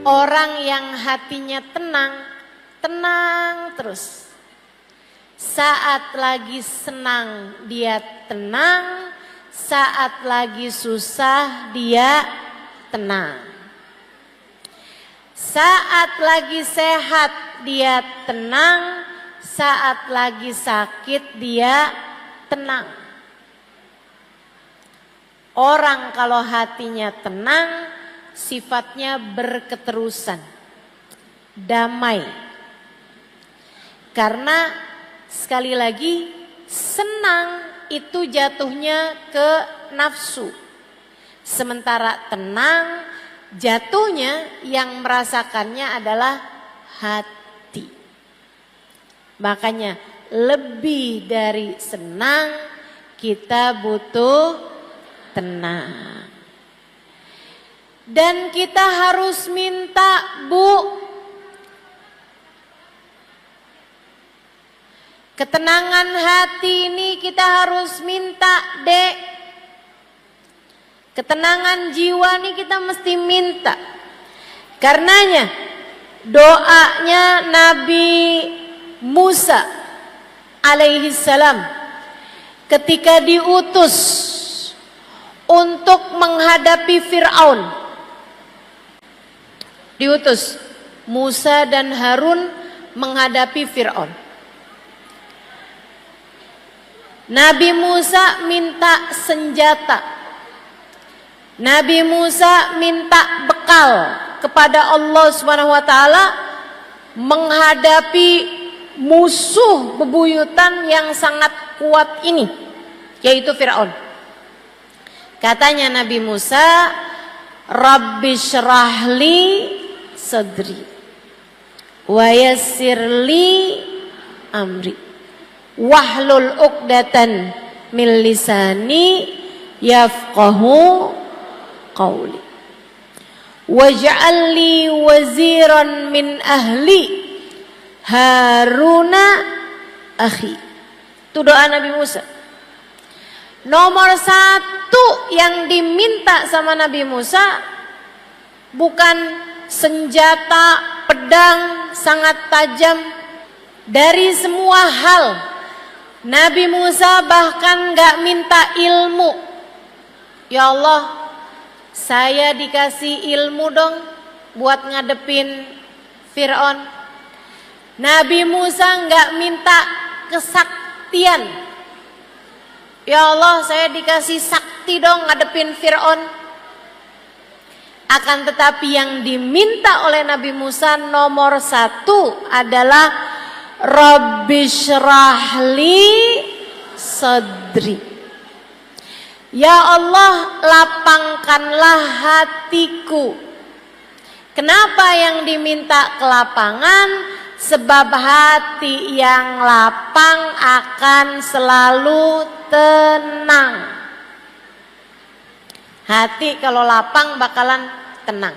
Orang yang hatinya tenang, tenang terus. Saat lagi senang dia tenang, saat lagi susah dia tenang. Saat lagi sehat dia tenang, saat lagi sakit dia tenang. Orang kalau hatinya tenang, sifatnya berketerusan, damai. Karena sekali lagi senang itu jatuhnya ke nafsu. Sementara tenang jatuhnya yang merasakannya adalah hati. Makanya lebih dari senang kita butuh tenang. Dan kita harus minta, Bu, ketenangan hati ini kita harus minta, Dek. Ketenangan jiwa ini kita mesti minta. Karenanya doanya Nabi Musa alaihi salam ketika diutus untuk menghadapi Fir'aun. Diutus Musa dan Harun menghadapi Fir'aun. Nabi Musa minta senjata. Nabi Musa minta bekal kepada Allah Subhanahu wa taala menghadapi musuh bebuyutan yang sangat kuat ini, yaitu Fir'aun. Katanya Nabi Musa, Rabbi syrahli sadri wa yassirli amri wahlul uqdatan min lisani yafqahu qawli waj'al li waziran min ahli Haruna akhi. Itu doa Nabi Musa. Nomor satu yang diminta sama Nabi Musa bukan senjata, pedang sangat tajam. Dari semua hal Nabi Musa bahkan gak minta ilmu. Ya Allah, saya dikasih ilmu dong buat ngadepin Fir'aun. Nabi Musa gak minta kesaktian. Ya Allah, saya dikasih sakti dong ngadepin Fir'aun. Akan tetapi yang diminta oleh Nabi Musa nomor satu adalah Rabbi syrahli sadri. Ya Allah, lapangkanlah hatiku. Kenapa yang diminta kelapangan? Sebab hati yang lapang akan selalu tenang. Hati kalau lapang bakalan tenang.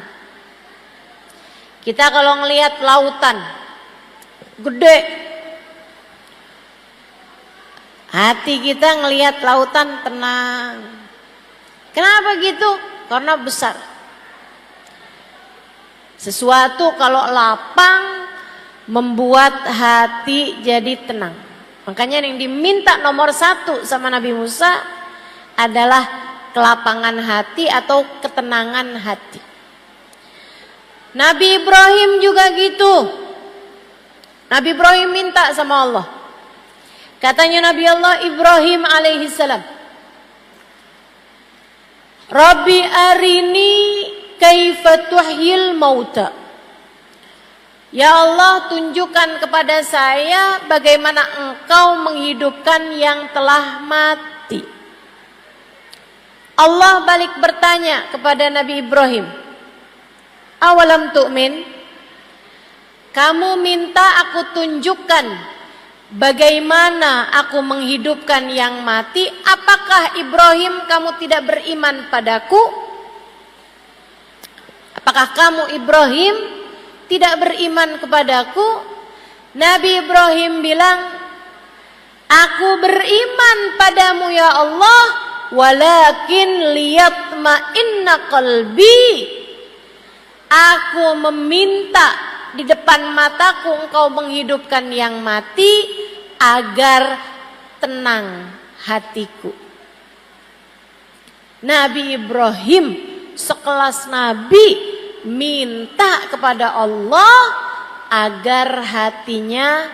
Kita kalau ngelihat lautan gede, hati kita ngelihat lautan tenang. Kenapa gitu? Karena besar. Sesuatu kalau lapang membuat hati jadi tenang. Makanya yang diminta nomor satu sama Nabi Musa adalah kelapangan hati atau ketenangan hati. Nabi Ibrahim juga gitu. Nabi Ibrahim minta sama Allah. Katanya Nabi Allah Ibrahim alaihi salam, Rabbi arini kaifa tuhyil mauta. Ya Allah, tunjukkan kepada saya bagaimana Engkau menghidupkan yang telah mati. Allah balik bertanya kepada Nabi Ibrahim, awalam tu'min? Kamu minta aku tunjukkan bagaimana aku menghidupkan yang mati. Apakah Ibrahim kamu tidak beriman padaku? Apakah kamu Ibrahim tidak beriman kepadaku? Nabi Ibrahim bilang, aku beriman padamu ya Allah, walakin liyatma'inna qalbi. Aku meminta di depan mataku engkau menghidupkan yang mati agar tenang hatiku. Nabi Ibrahim sekelas nabi minta kepada Allah agar hatinya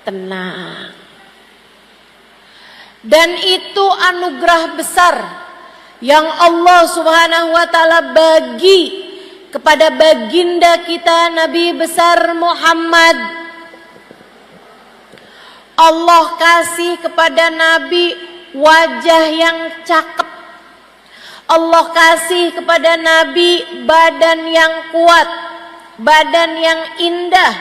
tenang. Dan itu anugerah besar yang Allah Subhanahu wa taala bagi kepada baginda kita Nabi besar Muhammad. Allah kasih kepada Nabi wajah yang cakep. Allah kasih kepada Nabi badan yang kuat, badan yang indah.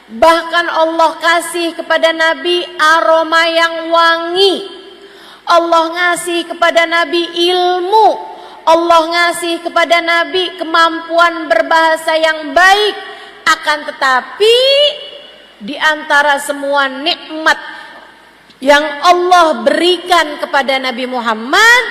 Bahkan Allah kasih kepada Nabi aroma yang wangi. Allah ngasih kepada Nabi ilmu. Allah ngasih kepada Nabi kemampuan berbahasa yang baik. Akan tetapi di antara semua nikmat yang Allah berikan kepada Nabi Muhammad,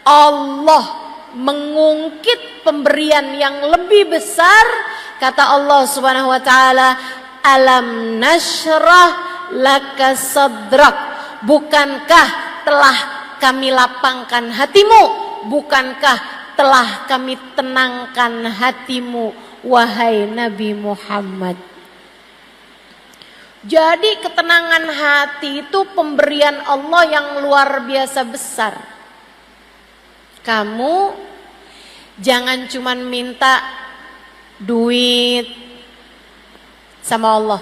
Allah mengungkit pemberian yang lebih besar. Kata Allah Subhanahu wa taala, alam nashrah laka sadrak. Bukankah telah kami lapangkan hatimu? Bukankah telah kami tenangkan hatimu, wahai Nabi Muhammad? Jadi ketenangan hati itu pemberian Allah yang luar biasa besar. Kamu jangan cuman minta duit sama Allah.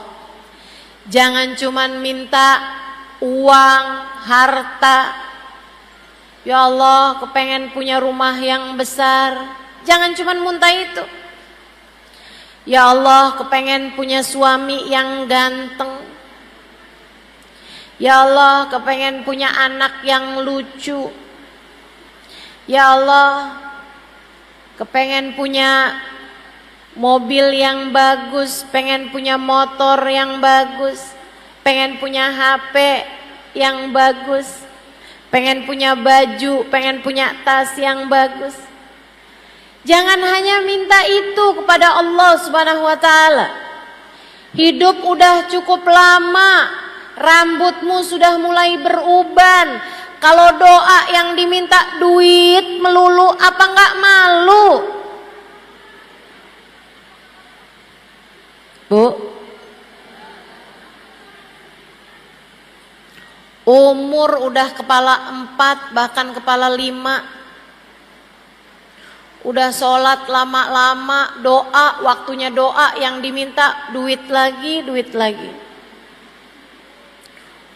Jangan cuman minta uang, harta. Ya Allah, kepengen punya rumah yang besar. Jangan cuman muntah itu. Ya Allah, kepengen punya suami yang ganteng. Ya Allah, kepengen punya anak yang lucu. Ya Allah, kepengen punya mobil yang bagus, pengen punya motor yang bagus, pengen punya HP yang bagus, pengen punya baju, pengen punya tas yang bagus. Jangan hanya minta itu kepada Allah Subhanahu wa taala. Hidup udah cukup lama, rambutmu sudah mulai beruban. Kalau doa yang diminta duit melulu, apa enggak malu? Bu, umur udah kepala 4 bahkan kepala 5. Udah sholat lama-lama, doa, waktunya doa yang diminta duit lagi, duit lagi.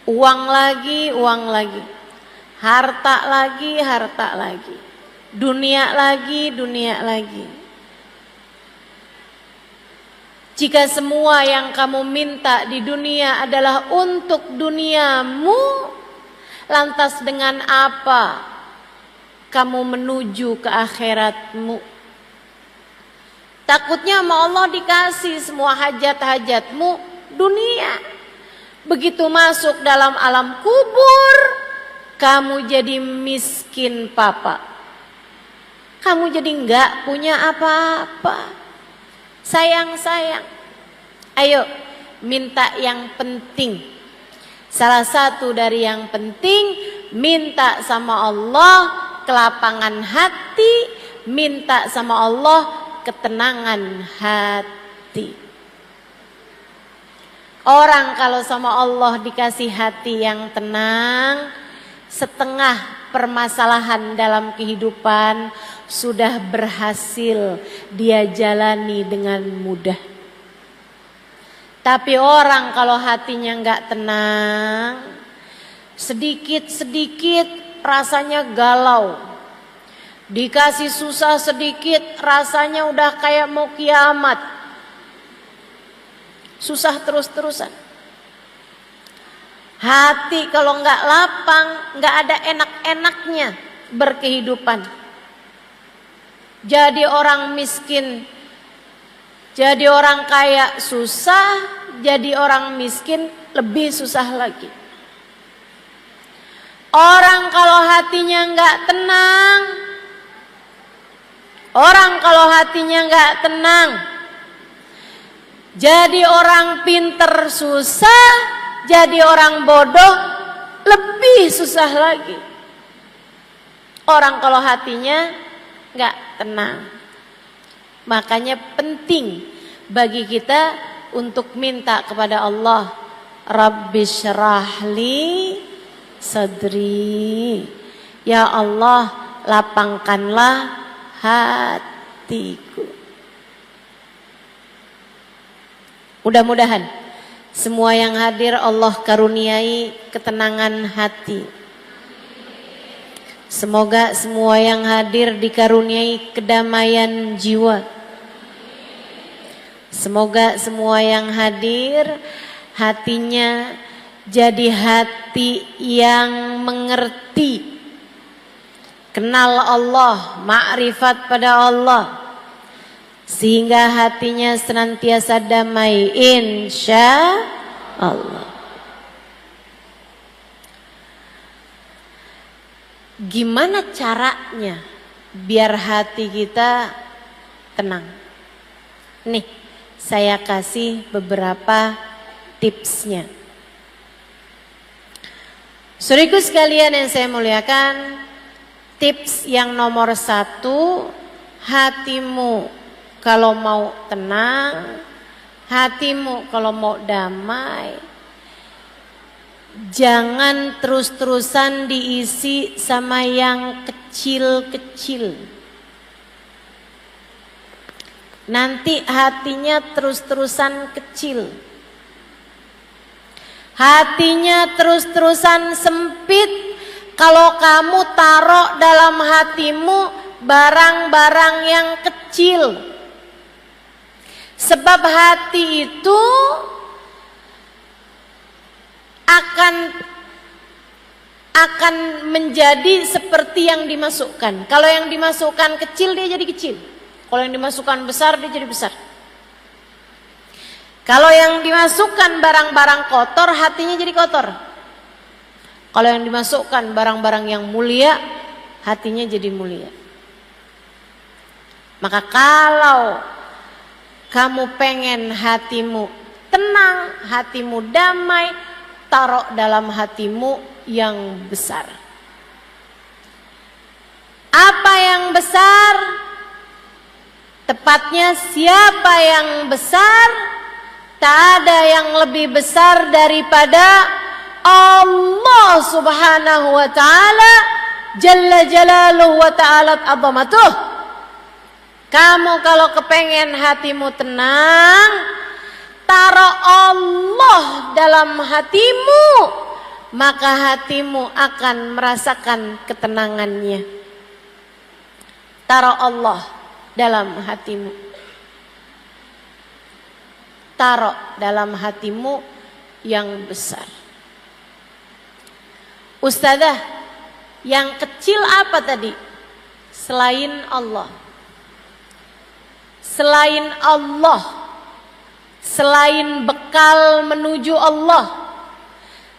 Uang lagi, uang lagi. Harta lagi, harta lagi. Dunia lagi, dunia lagi. Jika semua yang kamu minta di dunia adalah untuk duniamu, lantas dengan apa kamu menuju ke akhiratmu? Takutnya sama Allah dikasih semua hajat-hajatmu dunia. Begitu masuk dalam alam kubur, kamu jadi miskin papa. Kamu jadi enggak punya apa-apa. Sayang-sayang. Ayo minta yang penting. Salah satu dari yang penting, minta sama Allah kelapangan hati, minta sama Allah ketenangan hati. Orang kalau sama Allah dikasih hati yang tenang, setengah permasalahan dalam kehidupan sudah berhasil dia jalani dengan mudah. Tapi orang kalau hatinya enggak tenang, sedikit-sedikit rasanya galau. Dikasih susah sedikit rasanya udah kayak mau kiamat. Susah terus-terusan. Hati kalau enggak lapang, enggak ada enak-enaknya berkehidupan. Jadi orang miskin, jadi orang kaya susah, jadi orang miskin lebih susah lagi. Orang kalau hatinya enggak tenang, Orang kalau hatinya nggak tenang, jadi orang pinter susah, jadi orang bodoh lebih susah lagi. Orang kalau hatinya nggak tenang. Makanya penting bagi kita untuk minta kepada Allah, Rabbi syrahli sadri. Ya Allah, lapangkanlah hatiku. Mudah-mudahan semua yang hadir Allah karuniai ketenangan hati. Semoga semua yang hadir dikaruniai kedamaian jiwa. Semoga semua yang hadir hatinya jadi hati yang mengerti, kenal Allah, makrifat pada Allah, sehingga hatinya senantiasa damai, insya Allah. Gimana caranya biar hati kita tenang? Nih, saya kasih beberapa tipsnya. Saudaraku sekalian yang saya muliakan, tips yang nomor 1, hatimu kalau mau tenang, hatimu kalau mau damai, jangan terus-terusan diisi sama yang kecil-kecil. Nanti hatinya terus-terusan kecil. Hatinya terus-terusan sempit kalau kamu taruh dalam hatimu barang-barang yang kecil. Sebab hati itu akan menjadi seperti yang dimasukkan. Kalau yang dimasukkan kecil, dia jadi kecil. Kalau yang dimasukkan besar, dia jadi besar. Kalau yang dimasukkan barang-barang kotor, hatinya jadi kotor. Kalau yang dimasukkan barang-barang yang mulia, hatinya jadi mulia. Maka kalau kamu pengen hatimu tenang, hatimu damai, taruh dalam hatimu yang besar. Apa yang besar? Tepatnya siapa yang besar? Tak ada yang lebih besar daripada Allah Subhanahu wa ta'ala, Jalla Jalaluhu wa ta'alat azamatuh. Kamu kalau kepengen hatimu tenang, taruh Allah dalam hatimu, maka hatimu akan merasakan ketenangannya. Taruh Allah dalam hatimu. Taruh dalam hatimu yang besar. Ustazah, yang kecil apa tadi? Selain Allah. Selain Allah. Selain bekal menuju Allah.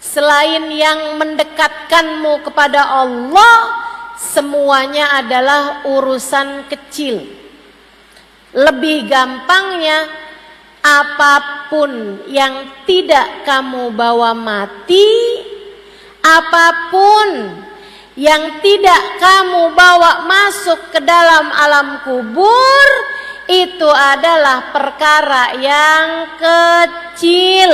Selain yang mendekatkanmu kepada Allah, semuanya adalah urusan kecil. Lebih gampangnya, apapun yang tidak kamu bawa mati, apapun yang tidak kamu bawa masuk ke dalam alam kubur, itu adalah perkara yang kecil.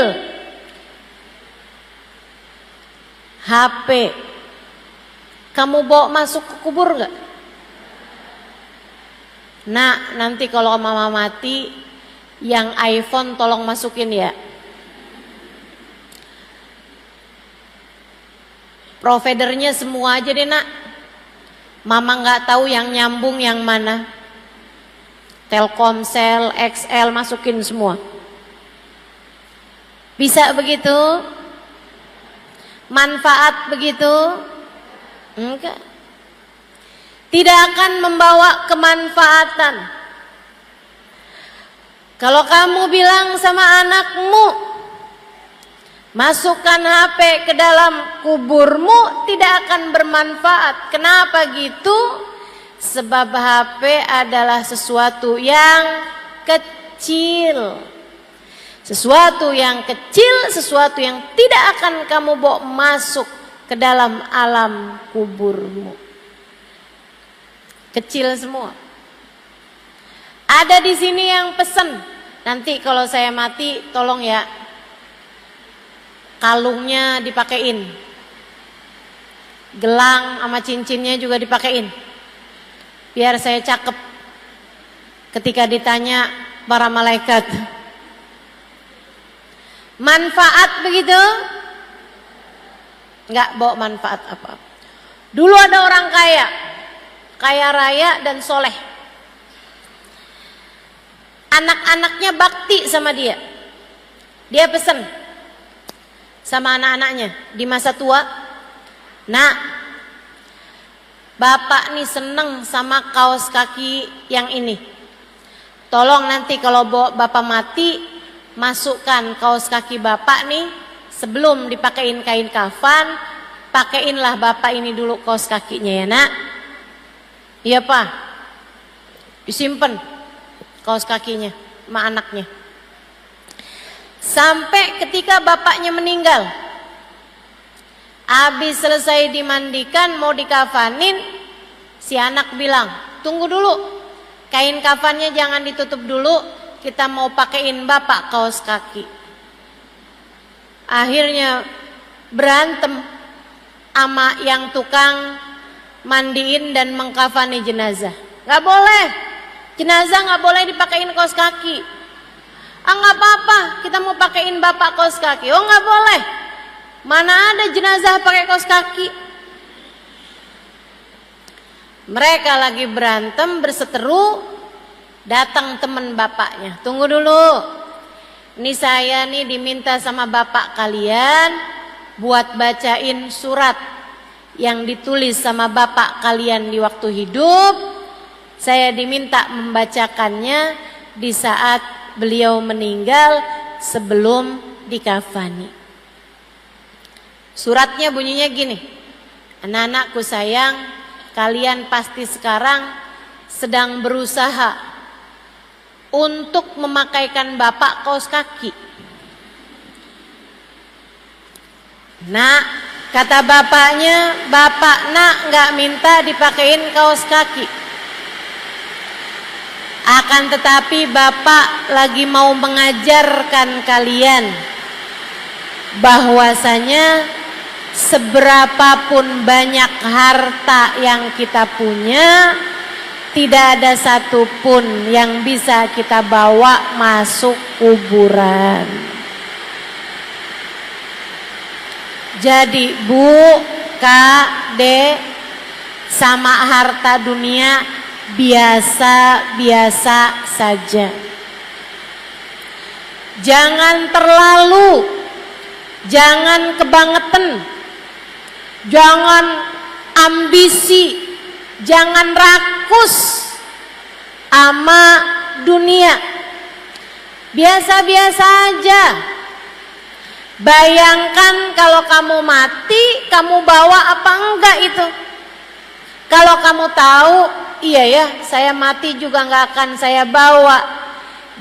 HP, kamu bawa masuk ke kubur gak? Nah, nanti kalau mama mati, yang iPhone tolong masukin ya. Providernya semua aja deh nak. Mama nggak tahu yang nyambung yang mana. Telkomsel, XL masukin semua. Bisa begitu? Manfaat begitu? Enggak. Tidak akan membawa kemanfaatan. Kalau kamu bilang sama anakmu, masukkan HP ke dalam kuburmu, tidak akan bermanfaat. Kenapa gitu? Sebab HP adalah sesuatu yang kecil. Sesuatu yang kecil, sesuatu yang tidak akan kamu bawa masuk ke dalam alam kuburmu. Kecil semua. Ada di sini yang pesen, nanti kalau saya mati tolong ya kalungnya dipakein, gelang sama cincinnya juga dipakein, biar saya cakep ketika ditanya para malaikat. Manfaat begitu? Enggak bawa manfaat apa-apa. Dulu ada orang kaya, kaya raya dan soleh. Anak-anaknya bakti sama dia. Dia pesen sama anak-anaknya di masa tua, "Nak, bapak nih seneng sama kaos kaki yang ini. Tolong nanti kalau bapak mati, masukkan kaos kaki bapak nih, sebelum dipakein kain kafan, pakeinlah bapak ini dulu kaos kakinya ya nak." "Iya pak." Disimpan kaos kakinya sama anaknya. Sampai ketika bapaknya meninggal, habis selesai dimandikan mau dikafanin, si anak bilang, "Tunggu dulu, kain kafannya jangan ditutup dulu, kita mau pakein bapak kaos kaki." Akhirnya berantem sama yang tukang mandiin dan mengkafani jenazah. "Gak boleh, jenazah gak boleh dipakein kaos kaki." "Ah gak apa-apa, kita mau pakein bapak kaos kaki." "Oh gak boleh, mana ada jenazah pakai kaos kaki." Mereka lagi berantem berseteru, datang teman bapaknya. "Tunggu dulu, ini saya nih diminta sama bapak kalian buat bacain surat yang ditulis sama bapak kalian di waktu hidup. Saya diminta membacakannya di saat beliau meninggal sebelum dikafani." Suratnya bunyinya gini, "Anak-anakku sayang, kalian pasti sekarang sedang berusaha untuk memakaikan bapak kaos kaki. Nak," kata bapaknya, "bapak nak gak minta dipakein kaos kaki. Akan tetapi bapak lagi mau mengajarkan kalian bahwasanya seberapapun banyak harta yang kita punya, tidak ada satupun yang bisa kita bawa masuk kuburan. Jadi Bu, Kak, Dek, sama harta dunia biasa-biasa saja. Jangan terlalu, jangan kebangetan, jangan ambisi, jangan rakus sama dunia. Biasa-biasa aja. Bayangkan kalau kamu mati, kamu bawa apa enggak itu? Kalau kamu tahu, iya ya, saya mati juga nggak akan saya bawa.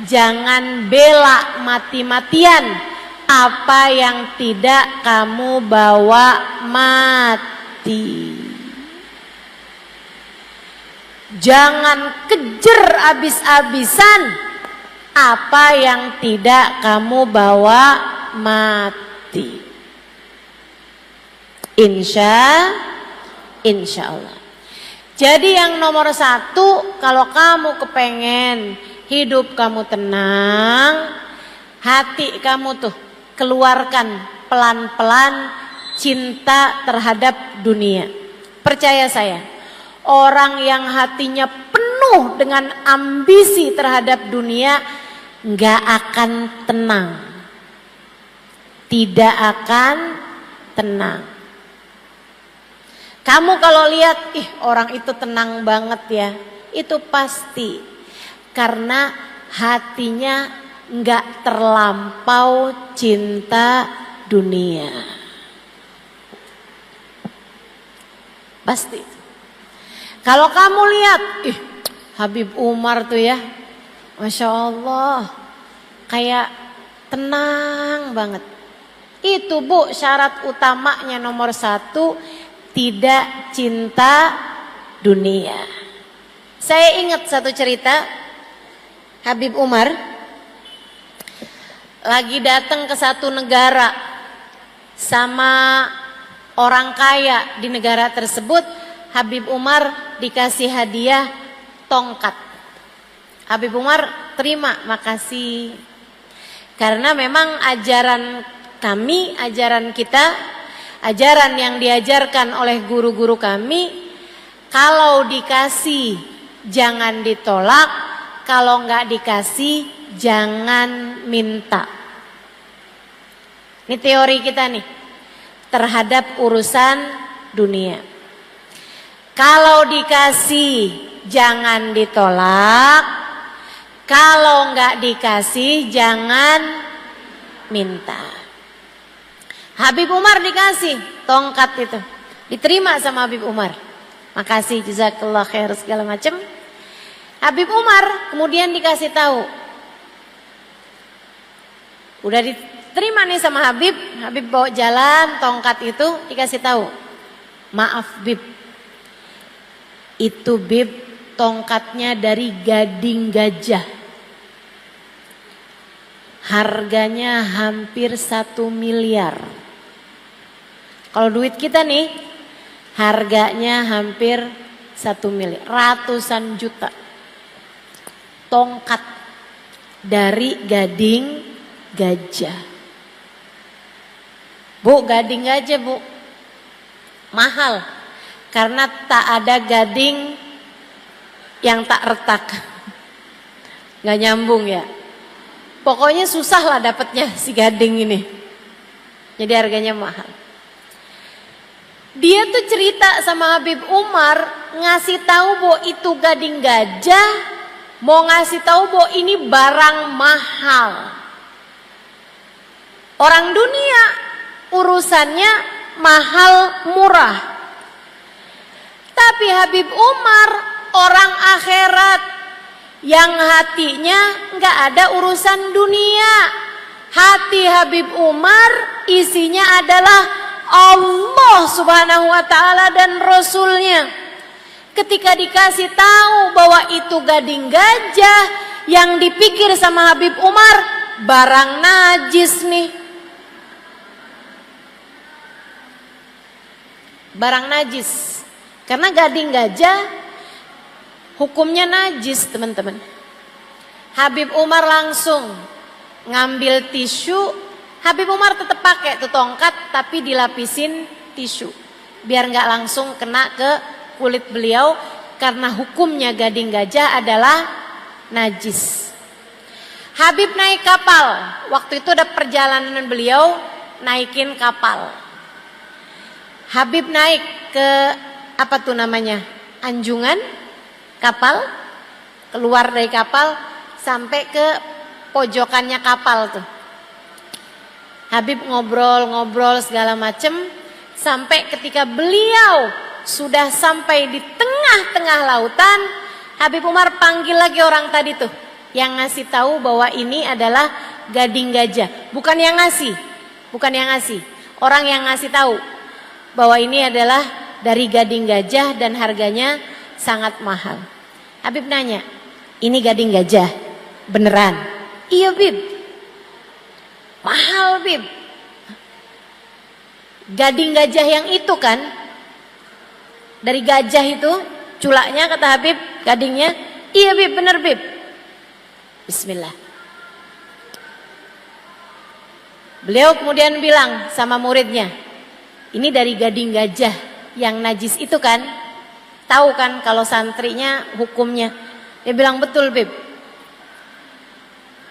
Jangan bela mati-matian apa yang tidak kamu bawa mati. Jangan kejar abis-abisan apa yang tidak kamu bawa mati. Insya Allah. Jadi yang nomor satu, kalau kamu kepengen hidup kamu tenang, hati kamu tuh keluarkan pelan-pelan cinta terhadap dunia. Percaya saya, orang yang hatinya penuh dengan ambisi terhadap dunia nggak akan tenang, tidak akan tenang. Kamu kalau lihat, orang itu tenang banget ya, itu pasti karena hatinya nggak terlampau cinta dunia. Pasti. Kalau kamu lihat, Habib Umar tuh ya, Masya Allah, kayak tenang banget. Itu Bu, syarat utamanya nomor 1, tidak cinta dunia. Saya ingat satu cerita, Habib Umar lagi datang ke satu negara sama orang kaya di negara tersebut. Habib Umar dikasih hadiah tongkat. Habib Umar terima, makasih. Karena memang ajaran kami, ajaran kita, ajaran yang diajarkan oleh guru-guru kami, kalau dikasih jangan ditolak, kalau nggak dikasih jangan minta. Ini teori kita nih terhadap urusan dunia. Kalau dikasih jangan ditolak, kalau nggak dikasih jangan minta. Habib Umar dikasih tongkat itu, diterima sama Habib Umar. Makasih, jazakallah khair segala macam. Habib Umar kemudian dikasih tahu, udah diterima nih sama Habib. Habib bawa jalan tongkat itu, dikasih tahu, maaf Bib, itu Bib tongkatnya dari gading gajah, harganya hampir 1 miliar. Kalau duit kita nih harganya hampir 1 miliar, ratusan juta. Tongkat dari gading gajah. Bu, gading gajah Bu, mahal. Karena tak ada gading yang tak retak. Gak nyambung ya. Pokoknya susah lah dapatnya si gading ini. Jadi harganya mahal. Dia tuh cerita sama Habib Umar, ngasih tahu bahwa itu gading gajah, mau ngasih tahu bahwa ini barang mahal. Orang dunia urusannya mahal murah. Tapi Habib Umar orang akhirat yang hatinya nggak ada urusan dunia. Hati Habib Umar isinya adalah Allah Subhanahu wa ta'ala dan Rasulnya. Ketika dikasih tahu bahwa itu gading gajah, yang dipikir sama Habib Umar barang najis nih. Barang najis. Karena gading gajah hukumnya najis, teman-teman. Habib Umar langsung ngambil tisu. Habib Umar tetap pakai tuh tongkat, tapi dilapisin tisu biar nggak langsung kena ke kulit beliau, karena hukumnya gading gajah adalah najis. Habib naik kapal. Waktu itu ada perjalanan beliau naikin kapal. Habib naik ke apa tuh namanya, anjungan kapal, keluar dari kapal sampai ke pojokannya kapal tuh. Habib ngobrol-ngobrol segala macem, sampai ketika beliau sudah sampai di tengah-tengah lautan, Habib Umar panggil lagi orang tadi tuh yang ngasih tahu bahwa ini adalah gading gajah. Bukan yang ngasih, orang yang ngasih tahu bahwa ini adalah dari gading gajah dan harganya sangat mahal. Habib nanya, ini gading gajah beneran? Iya Bib. Mahal Bib. Gading gajah yang itu kan, dari gajah itu culaknya, kata Habib, gadingnya. Iya Bib, bener Bib. Bismillah. Beliau kemudian bilang sama muridnya, ini dari gading gajah yang najis itu kan? Tahu kan kalau santrinya hukumnya? Dia bilang betul Bib.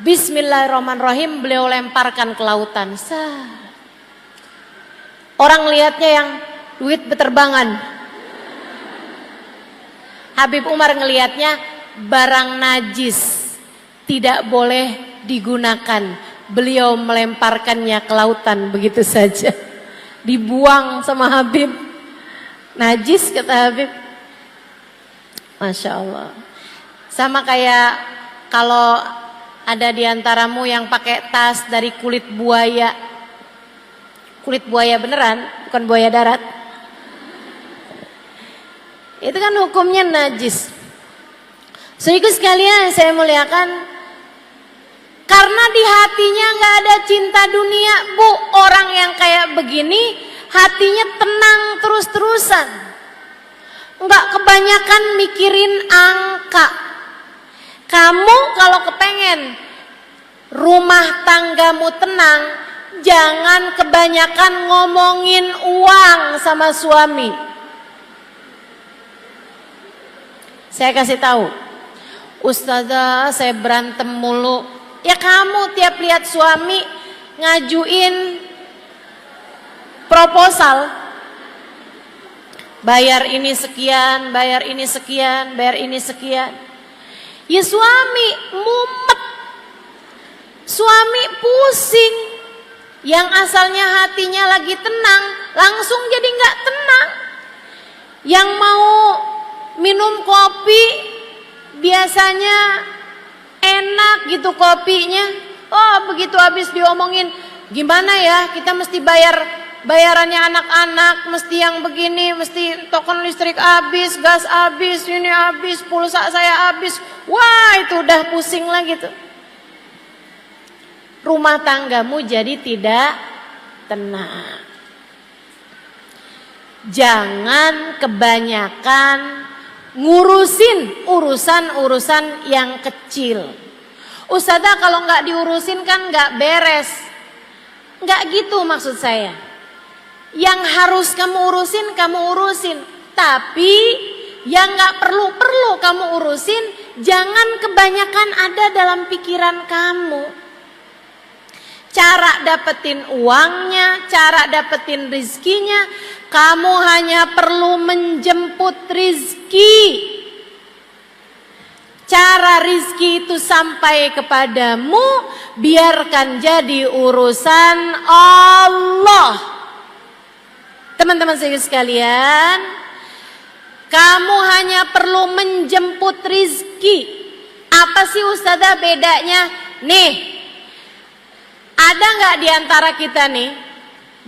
Bismillahirrahmanirrahim, beliau lemparkan ke lautan. Orang lihatnya yang duit beterbangan. Habib Umar ngelihatnya barang najis, tidak boleh digunakan. Beliau melemparkannya ke lautan begitu saja. Dibuang sama Habib. Najis, kata Habib. Masya Allah. Sama kayak kalau ada di antaramu yang pakai tas dari kulit buaya. Kulit buaya beneran, bukan buaya darat. Itu kan hukumnya najis. Saudaraku sekalian saya muliakan, karena di hatinya nggak ada cinta dunia, Bu. Orang yang kayak begini hatinya tenang terus-terusan, nggak kebanyakan mikirin angka. Kamu kalau kepengen rumah tanggamu tenang, jangan kebanyakan ngomongin uang sama suami. Saya kasih tahu, Ustazah saya berantem mulu. Ya kamu tiap lihat suami ngajuin proposal, bayar ini sekian, bayar ini sekian, bayar ini sekian. Ya suami mumet, suami pusing. Yang asalnya hatinya lagi tenang, langsung jadi nggak tenang. Yang mau minum kopi biasanya enak gitu kopinya, oh begitu habis diomongin gimana ya kita mesti bayarannya anak-anak, mesti yang begini, mesti token listrik habis, gas habis, ini habis, pulsa saya habis, wah itu udah pusing lah gitu. Rumah tanggamu jadi tidak tenang. Jangan kebanyakan ngurusin urusan-urusan yang kecil. Ustazah kalau nggak diurusin kan nggak beres. Nggak gitu maksud saya. Yang harus kamu urusin. Tapi yang nggak perlu kamu urusin, jangan kebanyakan ada dalam pikiran kamu. Cara dapetin uangnya, cara dapetin rizkinya, kamu hanya perlu menjemput rizki. Cara rizki itu sampai kepadamu, biarkan jadi urusan Allah. Teman-teman sekalian, kamu hanya perlu menjemput rizki. Apa sih Ustazah bedanya? Nih, ada nggak di antara kita nih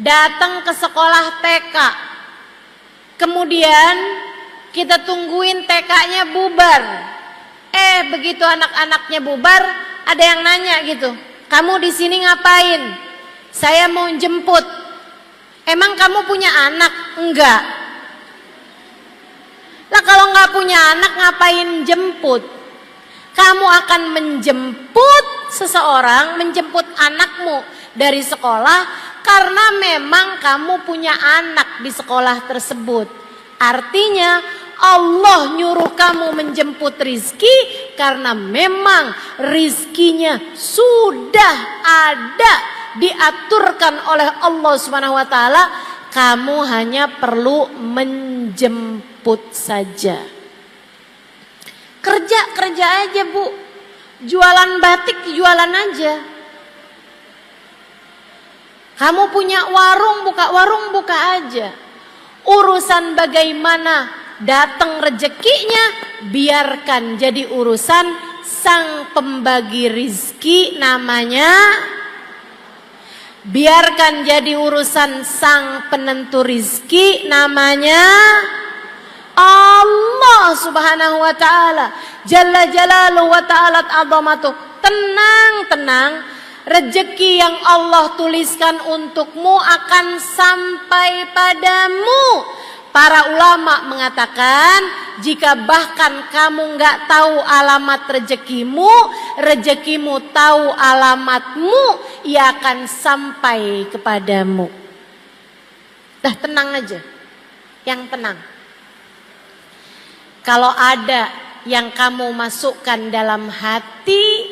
datang ke sekolah TK, kemudian kita tungguin TK-nya bubar. Begitu anak-anaknya bubar, ada yang nanya gitu, kamu di sini ngapain? Saya mau jemput. Emang kamu punya anak? Enggak. Lah kalau nggak punya anak ngapain jemput? Kamu akan menjemput seseorang, menjemput anakmu dari sekolah karena memang kamu punya anak di sekolah tersebut. Artinya Allah nyuruh kamu menjemput rizki karena memang rizkinya sudah ada, diaturkan oleh Allah Subhanahu wa taala. Kamu hanya perlu menjemput saja. Kerja aja Bu, jualan batik jualan aja. Kamu punya warung buka aja. Urusan bagaimana datang rezekinya, biarkan jadi urusan sang pembagi rizki namanya. Biarkan jadi urusan sang penentu rizki namanya Allah Subhanahu wa ta'ala. Jalla jalaluhu wa ta'alat azamatuh. Tenang. Rezeki yang Allah tuliskan untukmu akan sampai padamu. Para ulama mengatakan, jika bahkan kamu nggak tahu alamat rezekimu tahu alamatmu, ia akan sampai kepadamu. Dah tenang aja, yang tenang. Kalau ada yang kamu masukkan dalam hati,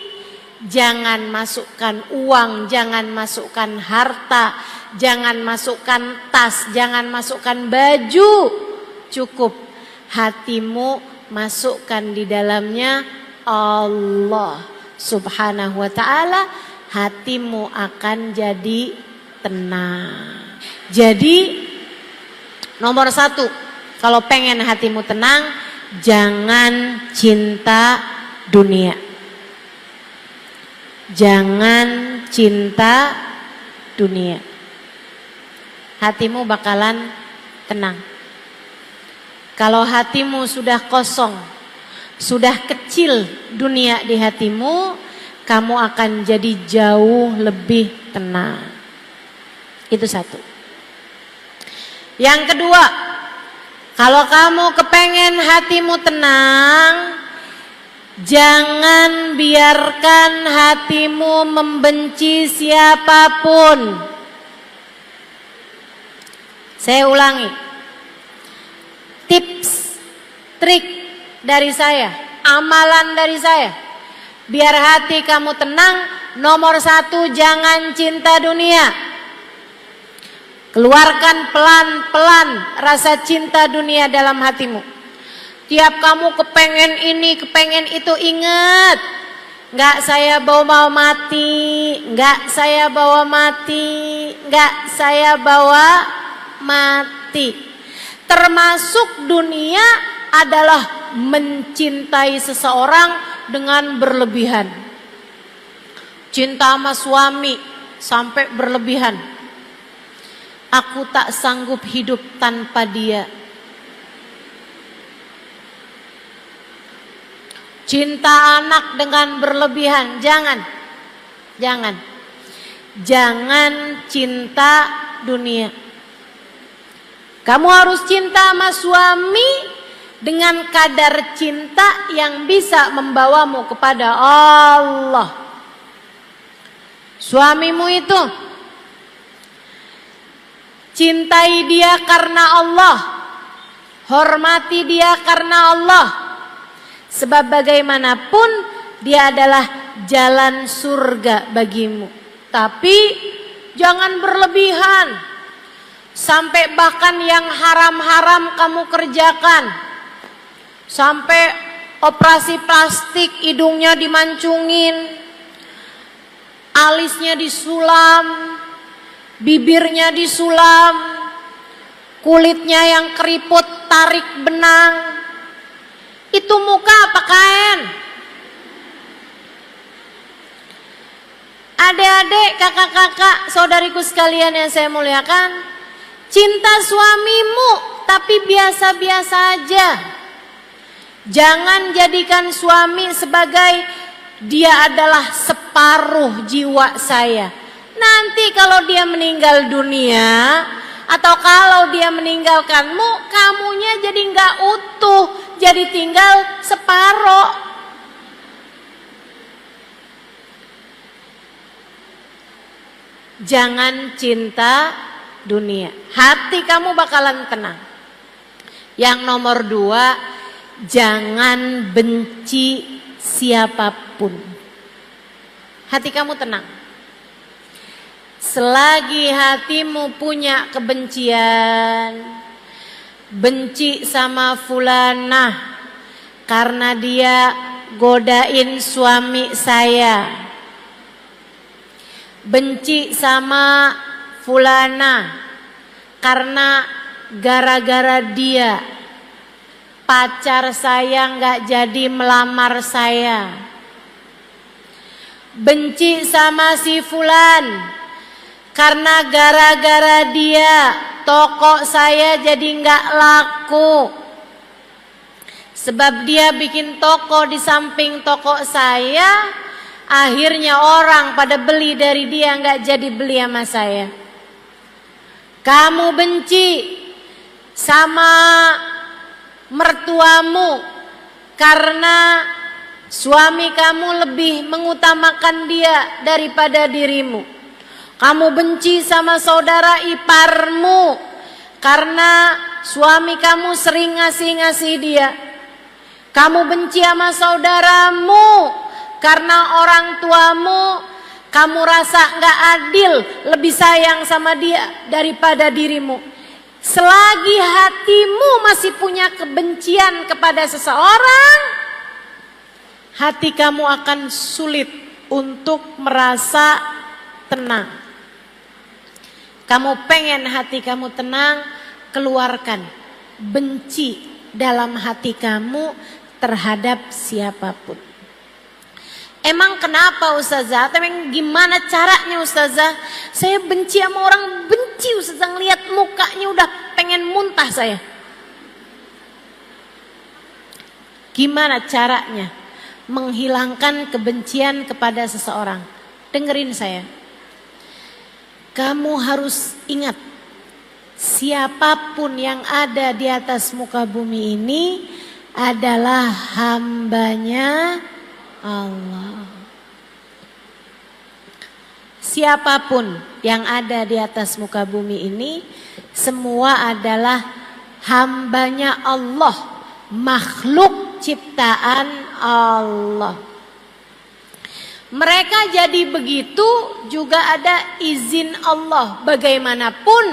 jangan masukkan uang, jangan masukkan harta, jangan masukkan tas, jangan masukkan baju. Cukup hatimu masukkan di dalamnya Allah Subhanahu wa ta'ala. Hatimu akan jadi tenang. Jadi nomor 1, kalau pengen hatimu tenang, jangan cinta dunia. Jangan cinta dunia. Hatimu bakalan tenang. Kalau hatimu sudah kosong, sudah kecil dunia di hatimu, kamu akan jadi jauh lebih tenang. Itu satu. Yang kedua, kalau kamu kepengen hatimu tenang, jangan biarkan hatimu membenci siapapun. Saya ulangi. Tips, trik dari saya, amalan dari saya. Biar hati kamu tenang, nomor 1, jangan cinta dunia. Keluarkan pelan-pelan rasa cinta dunia dalam hatimu. Tiap kamu kepengen ini, kepengen itu, ingat. Enggak saya bawa mati, enggak saya bawa mati, enggak saya bawa mati. Termasuk dunia adalah mencintai seseorang dengan berlebihan. Cinta sama suami sampai berlebihan. Aku tak sanggup hidup tanpa dia. Cinta anak dengan berlebihan, jangan. Jangan. Jangan cinta dunia. Kamu harus cinta sama suami dengan kadar cinta yang bisa membawamu kepada Allah. Suamimu itu cintai dia karena Allah, hormati dia karena Allah. Sebab bagaimanapun dia adalah jalan surga bagimu. Tapi jangan berlebihan. Sampai bahkan yang haram-haram kamu kerjakan. Sampai operasi plastik, hidungnya dimancungin, alisnya disulam, bibirnya disulam, kulitnya yang keriput tarik benang. Itu muka apa kain? Adik-adik, kakak-kakak, saudariku sekalian yang saya muliakan, cinta suamimu tapi biasa-biasa aja. Jangan jadikan suami sebagai dia adalah separuh jiwa saya. Nanti kalau dia meninggal dunia atau kalau dia meninggalkanmu, kamunya jadi nggak utuh, jadi tinggal separuh. Jangan cinta dunia. Hati kamu bakalan tenang. Yang nomor 2, jangan benci siapapun. Hati kamu tenang. Selagi hatimu punya kebencian, benci sama fulanah karena dia godain suami saya, benci sama fulana karena gara-gara dia pacar saya nggak jadi melamar saya, benci sama si fulan karena gara-gara dia toko saya jadi nggak laku, sebab dia bikin toko di samping toko saya, akhirnya orang pada beli dari dia, nggak jadi beli sama saya. Kamu benci sama mertuamu karena suami kamu lebih mengutamakan dia daripada dirimu. Kamu benci sama saudara iparmu karena suami kamu sering ngasih-ngasih dia. Kamu benci sama saudaramu karena orang tuamu kamu rasa gak adil, lebih sayang sama dia daripada dirimu. Selagi hatimu masih punya kebencian kepada seseorang, hati kamu akan sulit untuk merasa tenang. Kamu pengen hati kamu tenang, keluarkan benci dalam hati kamu terhadap siapapun. Emang kenapa Ustazah? Emang gimana caranya Ustazah? Saya benci sama orang, benci Ustazah, ngeliat mukanya udah pengen muntah saya. Gimana caranya menghilangkan kebencian kepada seseorang? Dengerin saya. Kamu harus ingat, siapapun yang ada di atas muka bumi ini adalah hambanya Allah. Siapapun yang ada di atas muka bumi ini semua adalah hambanya Allah, makhluk ciptaan Allah. Mereka jadi begitu juga ada izin Allah. Bagaimanapun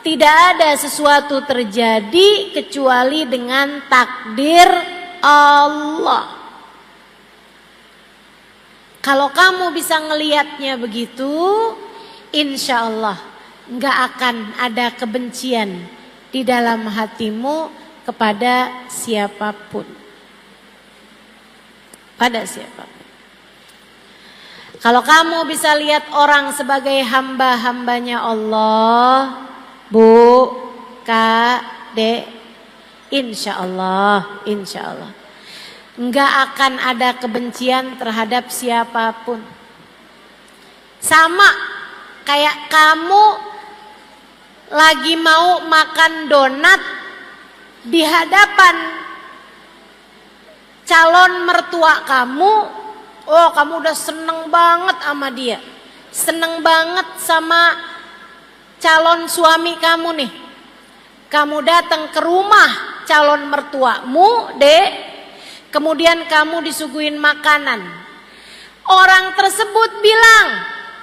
tidak ada sesuatu terjadi kecuali dengan takdir Allah. Kalau kamu bisa ngelihatnya begitu, insya Allah nggak akan ada kebencian di dalam hatimu kepada siapapun. Pada siapapun. Kalau kamu bisa lihat orang sebagai hamba-hambanya Allah, Bu, Kak, Dek, insya Allah. Enggak akan ada kebencian terhadap siapapun. Sama kayak kamu lagi mau makan donat di hadapan calon mertua kamu. Oh, kamu udah seneng banget sama dia. Seneng banget sama calon suami kamu nih. Kamu datang ke rumah calon mertuamu, Dek. Kemudian kamu disuguhin makanan. Orang tersebut bilang,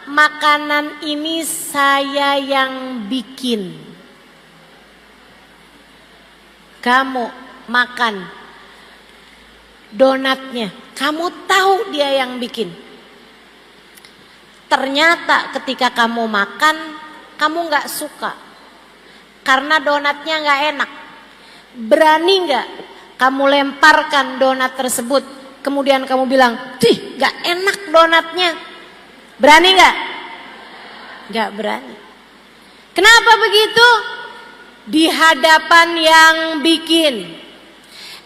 makanan ini saya yang bikin. Kamu makan donatnya, kamu tahu dia yang bikin. Ternyata ketika kamu makan, kamu gak suka. Karena donatnya gak enak. Berani gak kamu lemparkan donat tersebut, kemudian kamu bilang, "Tih, gak enak donatnya." Berani gak? Gak berani. Kenapa begitu? Di hadapan yang bikin.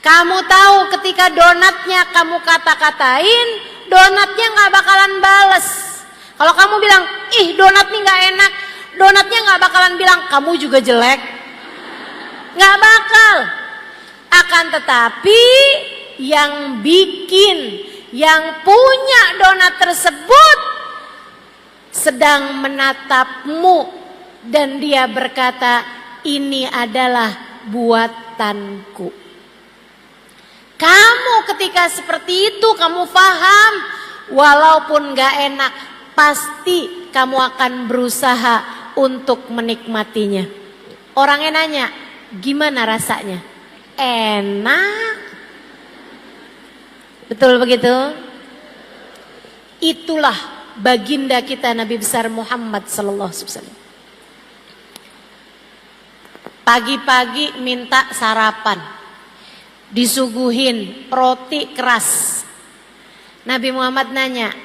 Kamu tahu ketika donatnya kamu kata-katain, donatnya gak bakalan bales. Kalau kamu bilang, "Ih, donatnya gak enak," donatnya gak bakalan bilang, "Kamu juga jelek." Gak bakal. Akan tetapi yang bikin, yang punya donat tersebut sedang menatapmu dan dia berkata, "Ini adalah buatanku." Kamu ketika seperti itu kamu paham, walaupun gak enak, pasti kamu akan berusaha untuk menikmatinya. Orangnya nanya, "Gimana rasanya?" Enak. Betul begitu? Itulah baginda kita Nabi besar Muhammad sallallahu alaihi wasallam. Pagi-pagi minta sarapan, disuguhin roti keras. Nabi Muhammad nanya,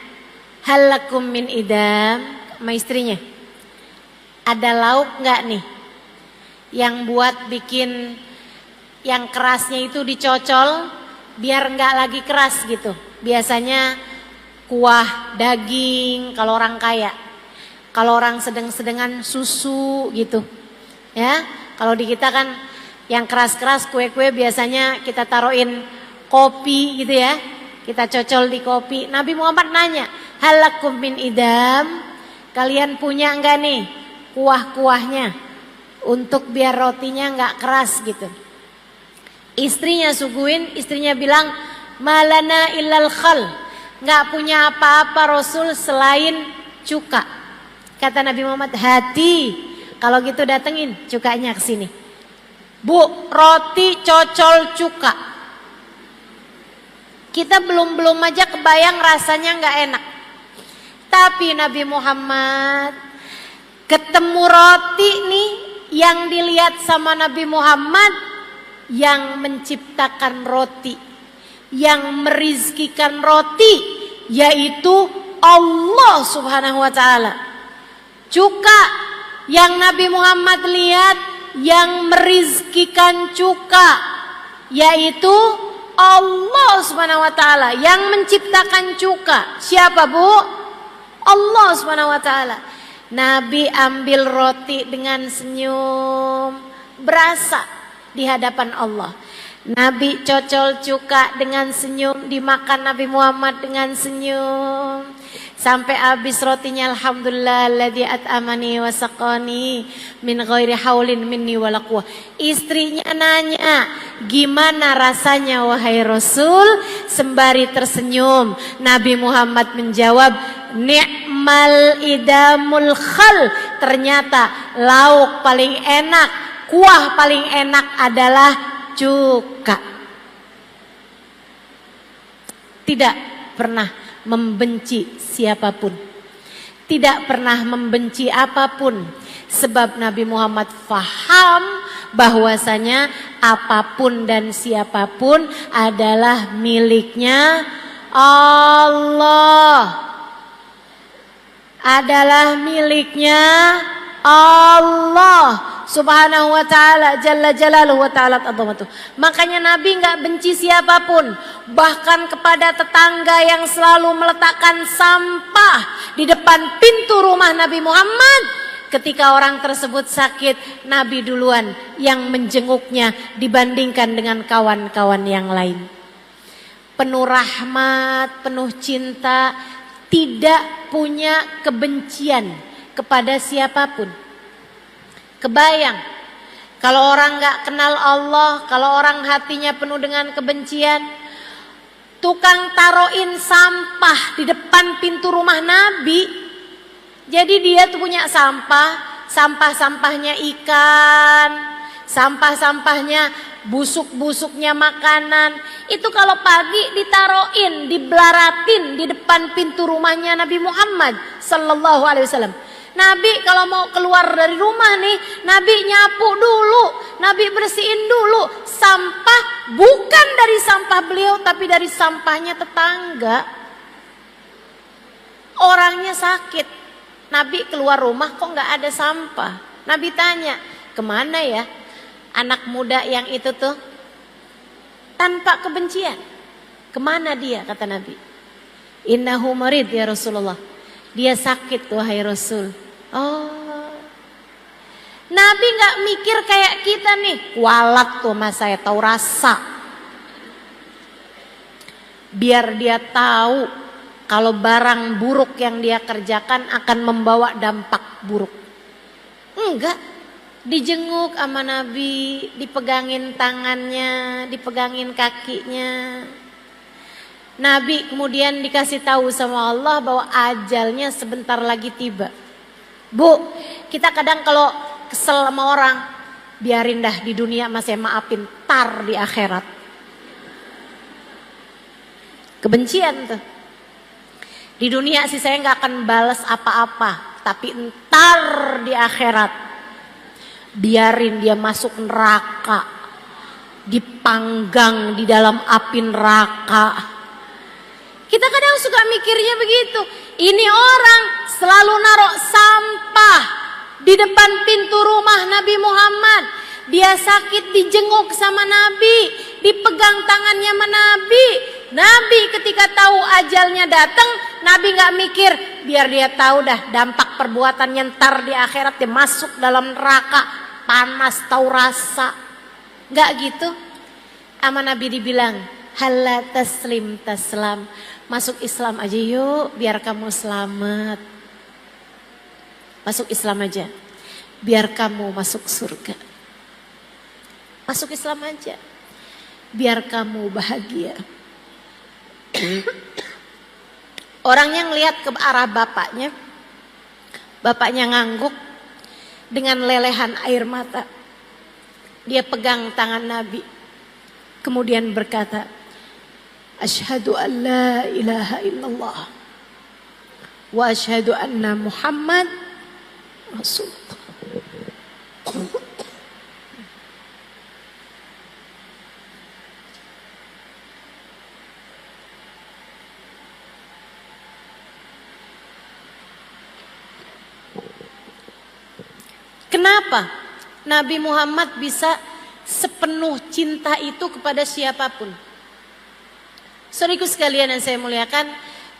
"Halakum min idam?" Sama istrinya, "Ada lauk nggak nih yang buat bikin yang kerasnya itu dicocol biar nggak lagi keras gitu." Biasanya kuah daging kalau orang kaya. Kalau orang sedang-sedengan susu gitu. Ya, kalau di kita kan yang keras-keras kue-kue biasanya kita taruhin kopi gitu ya. Kita cocol di kopi. Nabi Muhammad nanya, "Halakum min idam?" Kalian punya enggak nih kuah-kuahnya untuk biar rotinya enggak keras gitu. Istrinya suguhin, istrinya bilang, "Malana illal khal." Enggak punya apa-apa Rasul selain cuka. Kata Nabi Muhammad, "Hati, kalau gitu datengin cukanya ke sini." "Bu, roti cocol cuka." Kita belum aja kebayang rasanya enggak enak. Tapi Nabi Muhammad ketemu roti nih yang dilihat sama Nabi Muhammad yang menciptakan roti, yang merizkikan roti, yaitu Allah Subhanahu wa ta'ala. Cuka yang Nabi Muhammad lihat yang merizkikan cuka, yaitu Allah Subhanahu wa ta'ala yang menciptakan cuka. Siapa, Bu? Allah Subhanahu wa ta'ala. Nabi ambil roti dengan senyum, berasa di hadapan Allah. Nabi cocol cuka dengan senyum, dimakan Nabi Muhammad dengan senyum. Sampai habis rotinya, alhamdulillah alladzi at'amani wa saqani min ghairi haulin minni wala quwwah. Istrinya nanya, "Gimana rasanya wahai Rasul?" Sembari tersenyum, Nabi Muhammad menjawab, "Ni'mal idamul khal." Ternyata lauk paling enak, kuah paling enak adalah cuka. Tidak pernah membenci siapapun, tidak pernah membenci apapun, sebab Nabi Muhammad faham bahwasanya apapun dan siapapun adalah miliknya Allah, adalah miliknya Allah Subhanahu wa ta'ala, jalla jalaluhu wa ta'ala azamatuh. Makanya Nabi nggak benci siapapun, bahkan kepada tetangga yang selalu meletakkan sampah di depan pintu rumah Nabi Muhammad. Ketika orang tersebut sakit, Nabi duluan yang menjenguknya dibandingkan dengan kawan-kawan yang lain. Penuh rahmat, penuh cinta, tidak punya kebencian kepada siapapun. Kebayang kalau orang gak kenal Allah, kalau orang hatinya penuh dengan kebencian, tukang taruhin sampah di depan pintu rumah Nabi. Jadi dia tuh punya sampah, sampah-sampahnya ikan, sampah-sampahnya busuk-busuknya makanan. Itu kalau pagi ditaruhin, dibelaratin di depan pintu rumahnya Nabi Muhammad sallallahu alaihi wasallam. Nabi kalau mau keluar dari rumah nih, Nabi nyapu dulu, Nabi bersihin dulu sampah, bukan dari sampah beliau tapi dari sampahnya tetangga. Orangnya sakit, Nabi keluar rumah kok nggak ada sampah. Nabi tanya, kemana ya anak muda yang itu tuh? Tanpa kebencian, kemana dia, kata Nabi. Innahu marid ya Rasulullah, dia sakit wahai Rasul. Oh, Nabi nggak mikir kayak kita nih, kualat tuh mas saya tahu rasa. Biar dia tahu kalau barang buruk yang dia kerjakan akan membawa dampak buruk. Enggak, dijenguk sama Nabi, dipegangin tangannya, dipegangin kakinya. Nabi kemudian dikasih tahu sama Allah bahwa ajalnya sebentar lagi tiba. Bu, kita kadang kalau kesel sama orang, biarin dah di dunia masih maafin, tar di akhirat. Kebencian tuh. Di dunia sih saya nggak akan balas apa-apa, tapi ntar di akhirat, biarin dia masuk neraka, dipanggang di dalam api neraka. Kita kadang suka mikirnya begitu. Ini orang selalu naruh sampah di depan pintu rumah Nabi Muhammad. Dia sakit dijenguk sama Nabi, dipegang tangannya sama Nabi. Nabi ketika tahu ajalnya datang, Nabi nggak mikir, biar dia tahu dah dampak perbuatannya ntar di akhirat dia masuk dalam neraka, panas tahu rasa. Nggak gitu. Sama Nabi dibilang, halla taslim taslam. Masuk Islam aja yuk, biar kamu selamat. Masuk Islam aja, biar kamu masuk surga. Masuk Islam aja, biar kamu bahagia. Orang yang lihat ke arah bapaknya, bapaknya ngangguk dengan lelehan air mata. Dia pegang tangan Nabi, kemudian berkata, Asyhadu an la ilaha illallah wa asyhadu anna Muhammad Rasulullah. Kenapa Nabi Muhammad bisa sepenuh cinta itu kepada siapapun? Saudaraku sekalian yang saya muliakan,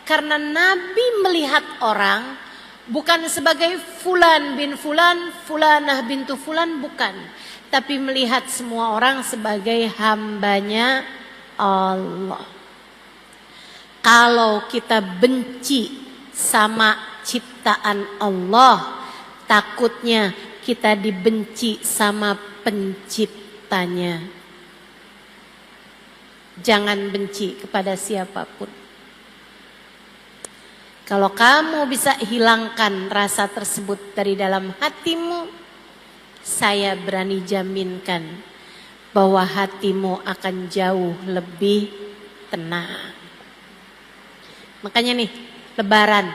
karena Nabi melihat orang bukan sebagai fulan bin fulan, fulanah bintu fulan, bukan. Tapi melihat semua orang sebagai hambanya Allah. Kalau kita benci sama ciptaan Allah, takutnya kita dibenci sama penciptanya. Jangan benci kepada siapapun. Kalau kamu bisa hilangkan rasa tersebut dari dalam hatimu, saya berani jaminkan bahwa hatimu akan jauh lebih tenang. Makanya nih, Lebaran,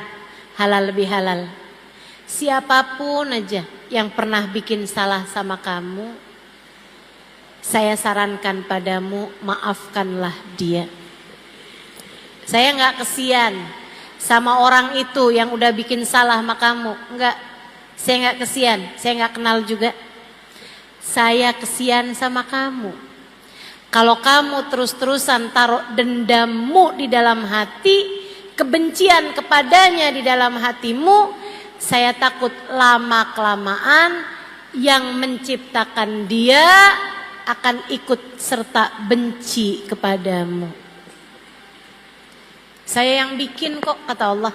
halal lebih halal. Siapapun aja yang pernah bikin salah sama kamu, saya sarankan padamu, maafkanlah dia. Saya nggak kesian sama orang itu yang udah bikin salah sama kamu. Enggak, saya nggak kesian, saya nggak kenal juga. Saya kesian sama kamu. Kalau kamu terus-terusan taruh dendammu di dalam hati, kebencian kepadanya di dalam hatimu, saya takut lama-kelamaan yang menciptakan dia akan ikut serta benci kepadamu. Saya yang bikin kok, kata Allah.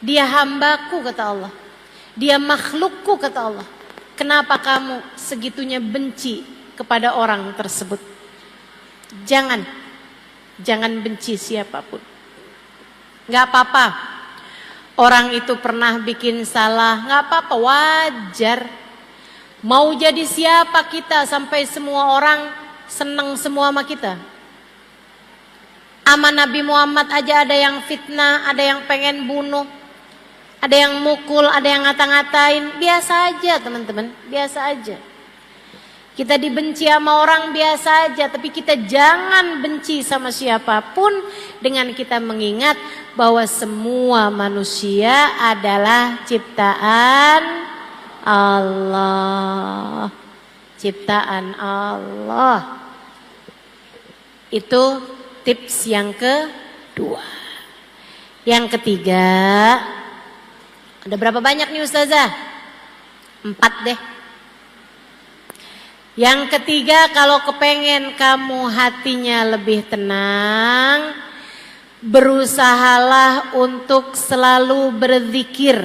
Dia hambaku, kata Allah. Dia makhlukku, kata Allah. Kenapa kamu segitunya benci kepada orang tersebut? Jangan benci siapapun. Gak apa-apa. Orang itu pernah bikin salah, gak apa-apa, wajar. Mau jadi siapa kita sampai semua orang senang semua sama kita? Sama Nabi Muhammad aja ada yang fitnah, ada yang pengen bunuh, ada yang mukul, ada yang ngata-ngatain. Biasa aja teman-teman, biasa aja. Kita dibenci sama orang biasa aja, tapi kita jangan benci sama siapapun dengan kita mengingat bahwa semua manusia adalah ciptaan Allah. Ciptaan Allah. Itu tips yang kedua. Yang ketiga, ada berapa banyak nih Ustazah? 4 deh. Yang ketiga, kalau kepengen kamu hatinya lebih tenang, berusahalah untuk selalu berzikir.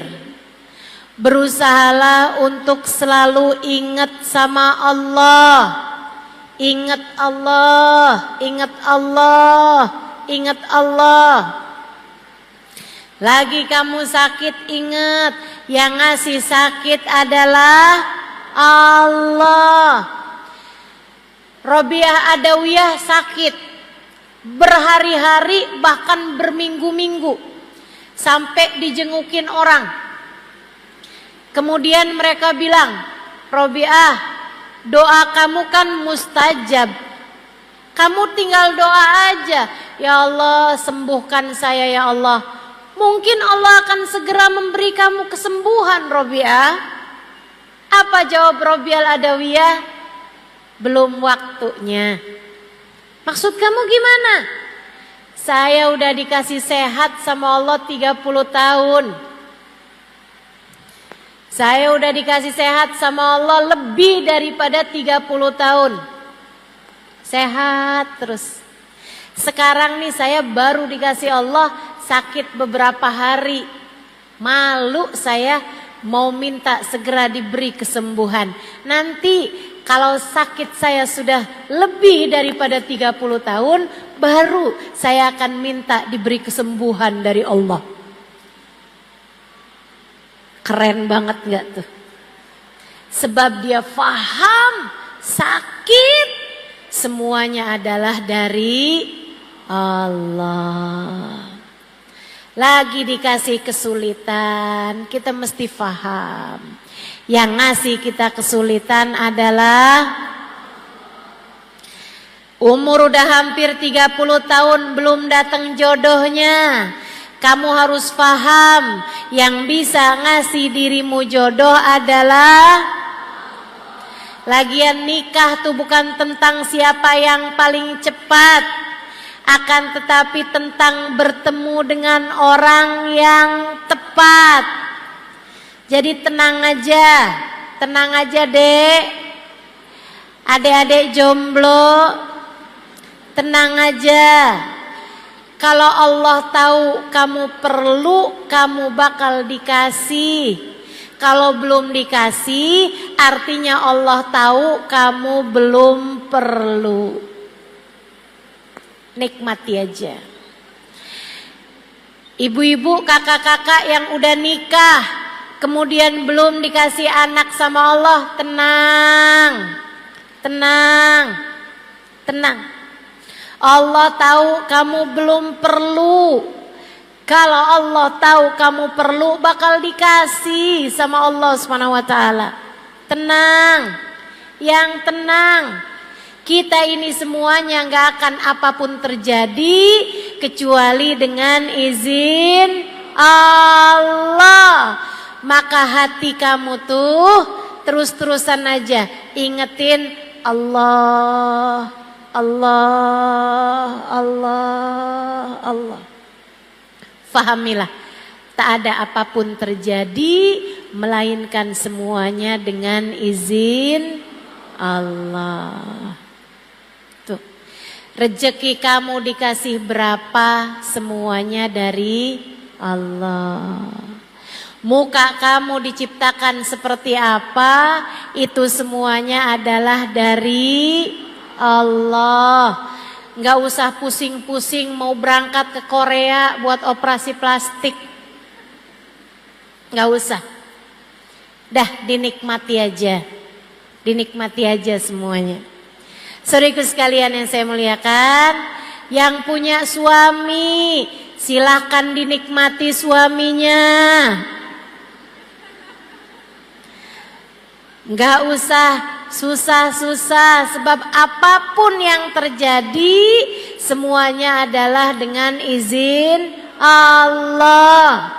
Berusahalah untuk selalu ingat sama Allah. Ingat Allah, ingat Allah, ingat Allah. Lagi kamu sakit, ingat yang ngasih sakit adalah Allah. Robiah Adawiyah sakit berhari-hari bahkan berminggu-minggu sampai dijengukin orang. Kemudian mereka bilang, Robiah, doa kamu kan mustajab. Kamu tinggal doa aja. Ya Allah, sembuhkan saya ya Allah. Mungkin Allah akan segera memberi kamu kesembuhan, Robiah. Apa jawab Robiah Adawiyah? Belum waktunya. Maksud kamu gimana? Saya udah dikasih sehat sama Allah 30 tahun. Saya udah dikasih sehat sama Allah lebih daripada 30 tahun. Sehat terus. Sekarang nih saya baru dikasih Allah sakit beberapa hari. Malu saya mau minta segera diberi kesembuhan. Nanti kalau sakit saya sudah lebih daripada 30 tahun, baru saya akan minta diberi kesembuhan dari Allah. Keren banget gak tuh? Sebab dia faham sakit semuanya adalah dari Allah. Lagi dikasih kesulitan, kita mesti faham. Yang ngasih kita kesulitan adalah umur udah hampir 30 tahun belum datang jodohnya. Kamu harus paham, yang bisa ngasih dirimu jodoh adalah Lagian nikah tuh bukan tentang siapa yang paling cepat, akan tetapi tentang bertemu dengan orang yang tepat. Jadi tenang aja dek, adik-adik jomblo, tenang aja. Kalau Allah tahu kamu perlu, kamu bakal dikasih. Kalau belum dikasih, artinya Allah tahu kamu belum perlu. Nikmati aja. Ibu-ibu, kakak-kakak yang udah nikah, kemudian belum dikasih anak sama Allah, tenang. Allah tahu kamu belum perlu. Kalau Allah tahu kamu perlu, bakal dikasih sama Allah Subhanahu wa taala. Tenang. Yang tenang. Kita ini semuanya gak akan apapun terjadi kecuali dengan izin Allah. Maka hati kamu tuh terus-terusan aja ingetin Allah, Allah, Allah, Allah. Fahamilah, tak ada apapun terjadi melainkan semuanya dengan izin Allah. Tuh, rezeki kamu dikasih berapa, semuanya dari Allah. Muka kamu diciptakan seperti apa, itu semuanya adalah dari Allah. Nggak usah pusing-pusing mau berangkat ke Korea buat operasi plastik. Nggak usah. Dah, dinikmati aja. Dinikmati aja semuanya. Saudaraku sekalian yang saya muliakan, yang punya suami, silahkan dinikmati suaminya. Nggak usah susah-susah, sebab apapun yang terjadi semuanya adalah dengan izin Allah.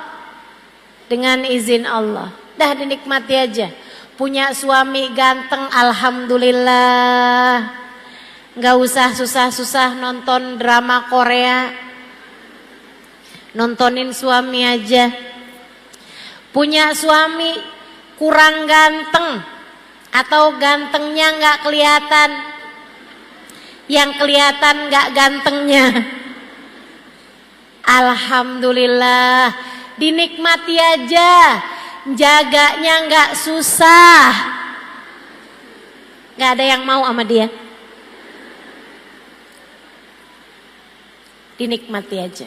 Dengan izin Allah. Dah, dinikmati aja. Punya suami ganteng, alhamdulillah. Nggak usah susah-susah nonton drama Korea. Nontonin suami aja. Punya suami kurang ganteng atau gantengnya nggak kelihatan, yang kelihatan nggak gantengnya, alhamdulillah, dinikmati aja, jaganya nggak susah, nggak ada yang mau sama dia, dinikmati aja.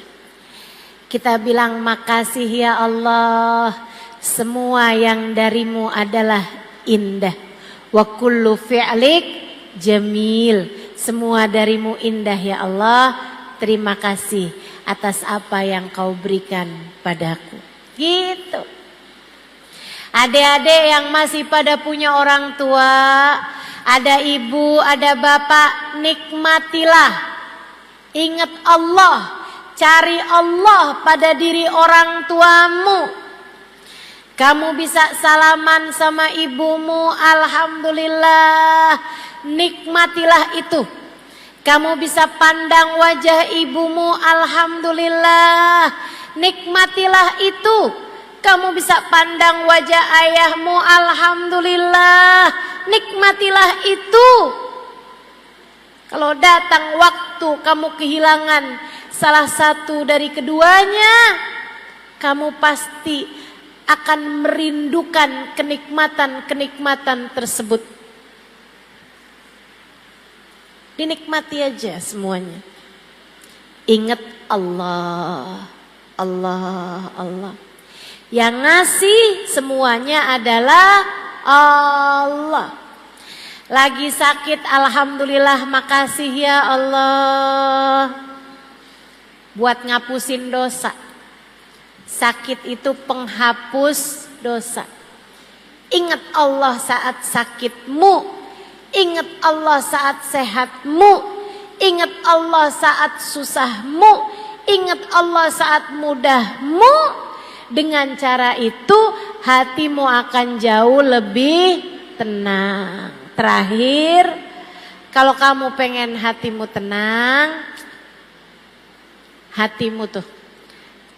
Kita bilang makasih ya Allah, semua yang darimu adalah indah. Wa kullu fi'lik jamil. Semua darimu indah ya Allah. Terima kasih atas apa yang kau berikan padaku. Gitu. Adik-adik yang masih pada punya orang tua, ada ibu, ada bapak, nikmatilah. Ingat Allah. Cari Allah pada diri orang tuamu. Kamu bisa salaman sama ibumu, alhamdulillah, nikmatilah itu. Kamu bisa pandang wajah ibumu, alhamdulillah, nikmatilah itu. Kamu bisa pandang wajah ayahmu, alhamdulillah, nikmatilah itu. Kalau datang waktu kamu kehilangan salah satu dari keduanya, kamu pasti akan merindukan kenikmatan-kenikmatan tersebut. Dinikmati aja semuanya. Ingat Allah, Allah, Allah. Yang ngasih semuanya adalah Allah. Lagi sakit, alhamdulillah, makasih ya Allah. Buat ngapusin dosa. Sakit itu penghapus dosa. Ingat Allah saat sakitmu. Ingat Allah saat sehatmu. Ingat Allah saat susahmu. Ingat Allah saat mudahmu. Dengan cara itu hatimu akan jauh lebih tenang. Terakhir, kalau kamu pengen hatimu tenang, hatimu tuh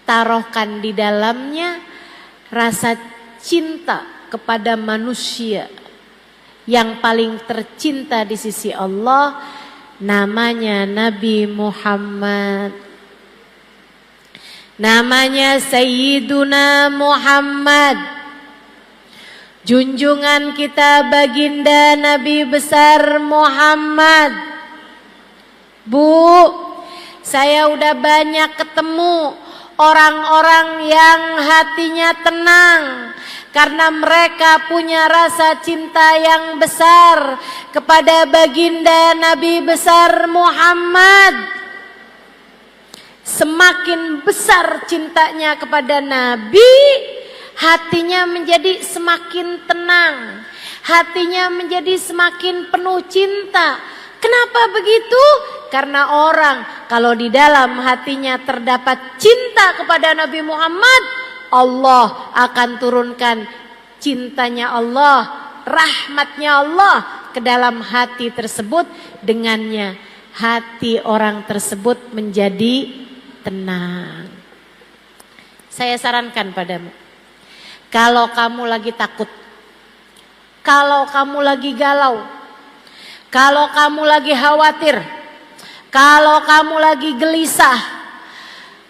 taruhkan di dalamnya rasa cinta kepada manusia yang paling tercinta di sisi Allah, namanya Nabi Muhammad. Namanya Sayyiduna Muhammad. Junjungan kita baginda Nabi besar Muhammad. Bu, saya udah banyak ketemu orang-orang yang hatinya tenang karena mereka punya rasa cinta yang besar kepada baginda Nabi besar Muhammad. Semakin besar cintanya kepada Nabi, hatinya menjadi semakin tenang, hatinya menjadi semakin penuh cinta. Kenapa begitu? Karena orang kalau di dalam hatinya terdapat cinta kepada Nabi Muhammad, Allah akan turunkan cintanya Allah, rahmatnya Allah ke dalam hati tersebut. Dengannya hati orang tersebut menjadi tenang. Saya sarankan padamu, kalau kamu lagi takut, kalau kamu lagi galau, kalau kamu lagi khawatir, kalau kamu lagi gelisah,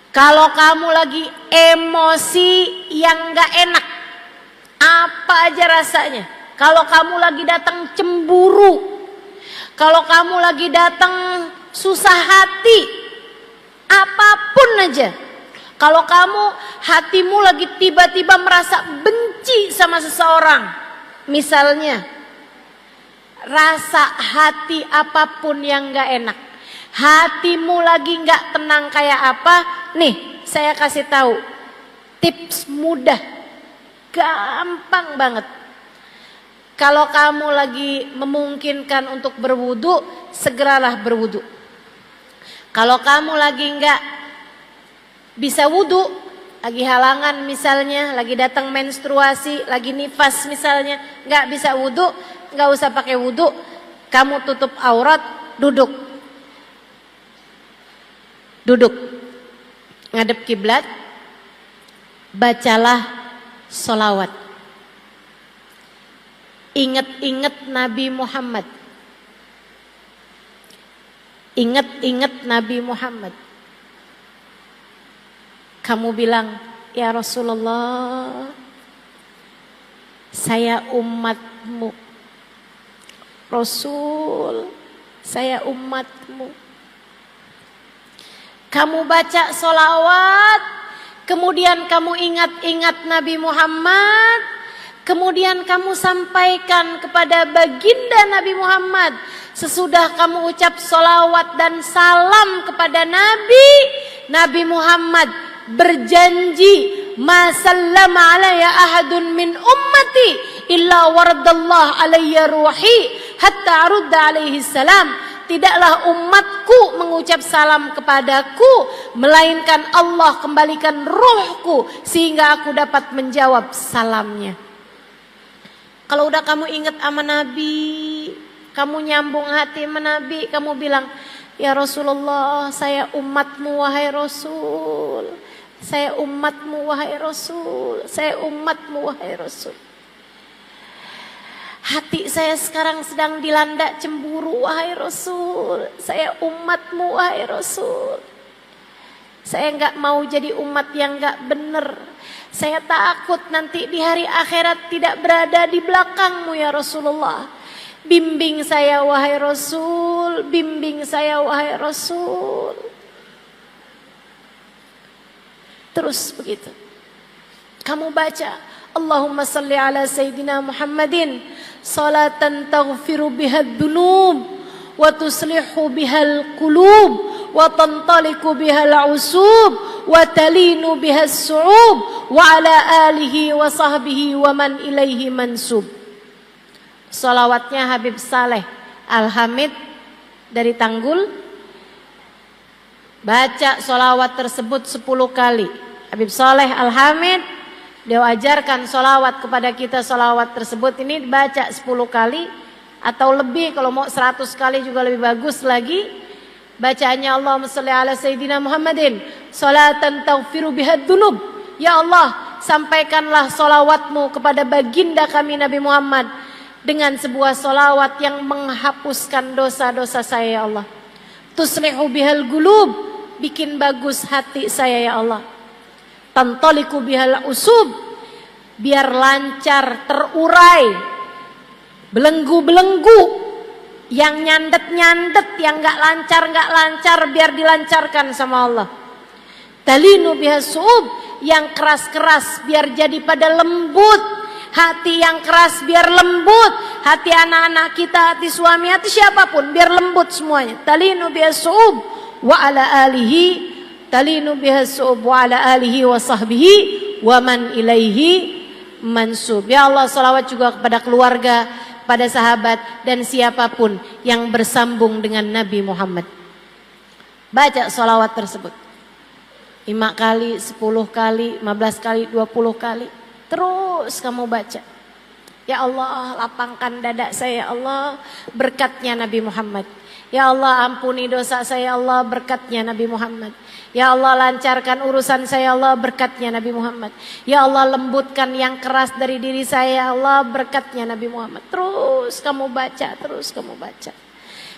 kalau kamu lagi emosi yang gak enak, apa aja rasanya, kalau kamu lagi datang cemburu, kalau kamu lagi datang susah hati, apapun aja, kalau kamu hatimu lagi tiba-tiba merasa benci sama seseorang, misalnya rasa hati apapun yang gak enak, hatimu lagi gak tenang kayak apa, nih saya kasih tahu tips mudah, gampang banget. Kalau kamu lagi memungkinkan untuk berwudu, segeralah berwudu. Kalau kamu lagi gak bisa wudu, lagi halangan misalnya, lagi datang menstruasi, lagi nifas misalnya, gak bisa wudu, gak usah pakai wudu, kamu tutup aurat, duduk, ngadep kiblat, bacalah sholawat, ingat-ingat Nabi Muhammad, ingat-ingat Nabi Muhammad. Kamu bilang, ya Rasulullah, saya umatmu. Rasul, saya umatmu. Kamu baca sholawat, kemudian kamu ingat-ingat Nabi Muhammad, kemudian kamu sampaikan kepada baginda Nabi Muhammad. Sesudah kamu ucap sholawat dan salam kepada Nabi, Nabi Muhammad berjanji, ma sallama alayya ahadun min ummati illa waradallah alayya ruhi hatta arudda alaihi salam. Tidaklah umatku mengucap salam kepadaku, melainkan Allah kembalikan ruhku sehingga aku dapat menjawab salamnya. Kalau udah kamu ingat sama Nabi, kamu nyambung hati sama Nabi, kamu bilang, ya Rasulullah, saya umatmu wahai Rasul. Saya umatmu wahai Rasul. Saya umatmu wahai Rasul. Hati saya sekarang sedang dilanda cemburu wahai Rasul. Saya umatmu wahai Rasul. Saya enggak mau jadi umat yang enggak benar. Saya takut nanti di hari akhirat tidak berada di belakangmu ya Rasulullah. Bimbing saya wahai Rasul. Bimbing saya wahai Rasul. Terus begitu. Kamu baca, Allahumma salli ala Sayyidina Muhammadin salatan taghfiru bihad dunub wa tuslihu bihal qulub wa tantaliku bihal usub wa talinu bihas su'ub wa ala alihi wa sahbihi wa man ilaihi mansub. Salawatnya Habib Saleh Al-Hamid dari Tanggul. Baca salawat tersebut 10 kali. Habib Saleh Al-Hamid, dia ajarkan salawat kepada kita. Salawat tersebut ini dibaca 10 kali. atau lebih, kalau mau 100 kali juga lebih bagus lagi. Bacaannya Allahumma sholli ala sayyidina Muhammadin sholatan taghfiru bihad dunub. Ya Allah, sampaikanlah sholawatmu kepada baginda kami Nabi Muhammad dengan sebuah sholawat yang menghapuskan dosa-dosa saya ya Allah. Tuslihu bihal gulub, bikin bagus hati saya ya Allah. Tantaliku bihal usub, biar lancar terurai belenggu-belenggu, yang nyandet-nyandet, yang gak lancar biar dilancarkan sama Allah. Talinu bihasub, yang keras-keras biar jadi pada lembut. Hati yang keras biar lembut. Hati anak-anak kita, hati suami, hati siapapun biar lembut semuanya. Talinu bihasub wa ala alihi, talinu bihasub wa ala alihi wa sahbihi wa man ilaihi mansub. Ya Allah, salawat juga kepada keluarga, pada sahabat dan siapapun yang bersambung dengan Nabi Muhammad. Baca sholawat tersebut 5 kali, 10 kali, 15 kali, 20 kali. Terus kamu baca. Ya Allah, lapangkan dada saya ya Allah, berkatnya Nabi Muhammad. Ya Allah, ampuni dosa saya ya Allah, berkatnya Nabi Muhammad. Ya Allah, lancarkan urusan saya ya Allah, berkatnya Nabi Muhammad. Ya Allah, lembutkan yang keras dari diri saya ya Allah, berkatnya Nabi Muhammad. Terus kamu baca, terus kamu baca.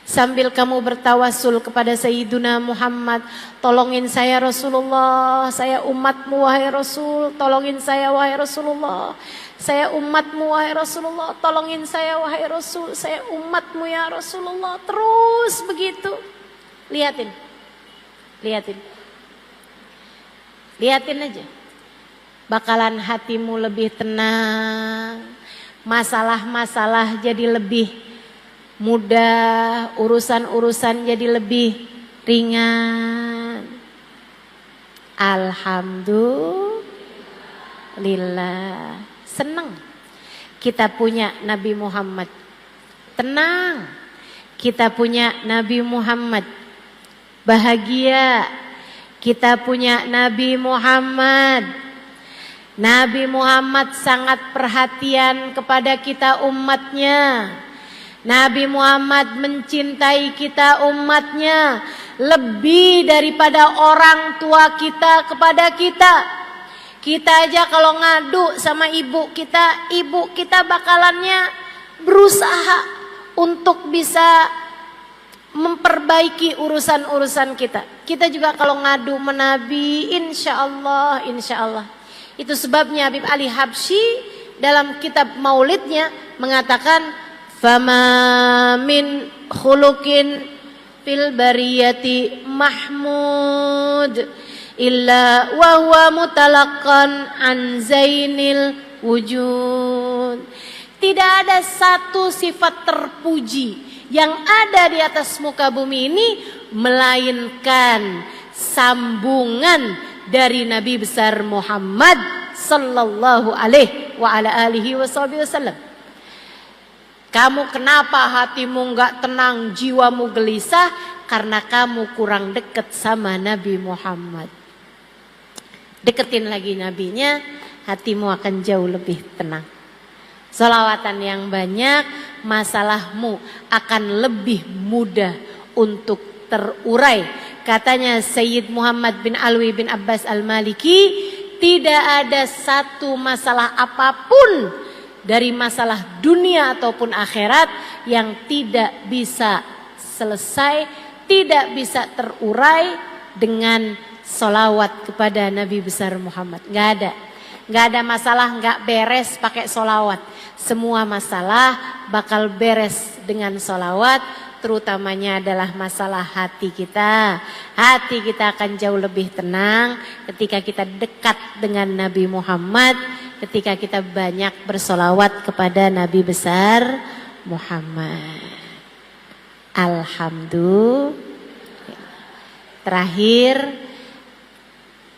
Sambil kamu bertawasul kepada Sayyiduna Muhammad. Tolongin saya Rasulullah, saya umatmu wahai Rasul. Tolongin saya wahai Rasulullah, saya umatmu wahai Rasulullah. Tolongin saya wahai Rasul, saya umatmu ya Rasulullah. Terus begitu. Lihatin, lihatin, lihatin aja. Bakalan hatimu lebih tenang. Masalah-masalah jadi lebih mudah. Urusan-urusan jadi lebih ringan. Alhamdulillah. Senang kita punya Nabi Muhammad. Tenang kita punya Nabi Muhammad. Bahagia kita punya Nabi Muhammad. Nabi Muhammad sangat perhatian kepada kita umatnya. Nabi Muhammad mencintai kita umatnya lebih daripada orang tua kita kepada kita. Kita aja kalau ngadu sama ibu kita bakalannya berusaha untuk bisa memperbaiki urusan-urusan kita. Kita juga kalau ngadu menabi, insya Allah. Itu sebabnya Habib Ali Habsyi dalam kitab maulidnya mengatakan, fama min khuluqin fil bariyati mahmud illa wa huwa mutalaqan an zainil wujud. Tidak ada satu sifat terpuji yang ada di atas muka bumi ini melainkan sambungan dari Nabi besar Muhammad sallallahu alaihi wa ala alihi wasallam. Kamu kenapa hatimu enggak tenang, jiwamu gelisah? Karena kamu kurang dekat sama Nabi Muhammad. Deketin lagi nabinya, hatimu akan jauh lebih tenang. Salawatan yang banyak, masalahmu akan lebih mudah untuk terurai. Katanya Sayyid Muhammad bin Alwi bin Abbas Al-Maliki, tidak ada satu masalah apapun dari masalah dunia ataupun akhirat yang tidak bisa selesai, tidak bisa terurai dengan solawat kepada Nabi besar Muhammad. Gak ada masalah gak beres pakai solawat. Semua masalah bakal beres dengan solawat, terutamanya adalah masalah hati kita. Hati kita akan jauh lebih tenang ketika kita dekat dengan Nabi Muhammad, ketika kita banyak bersolawat kepada Nabi besar Muhammad. Alhamdulillah. Terakhir,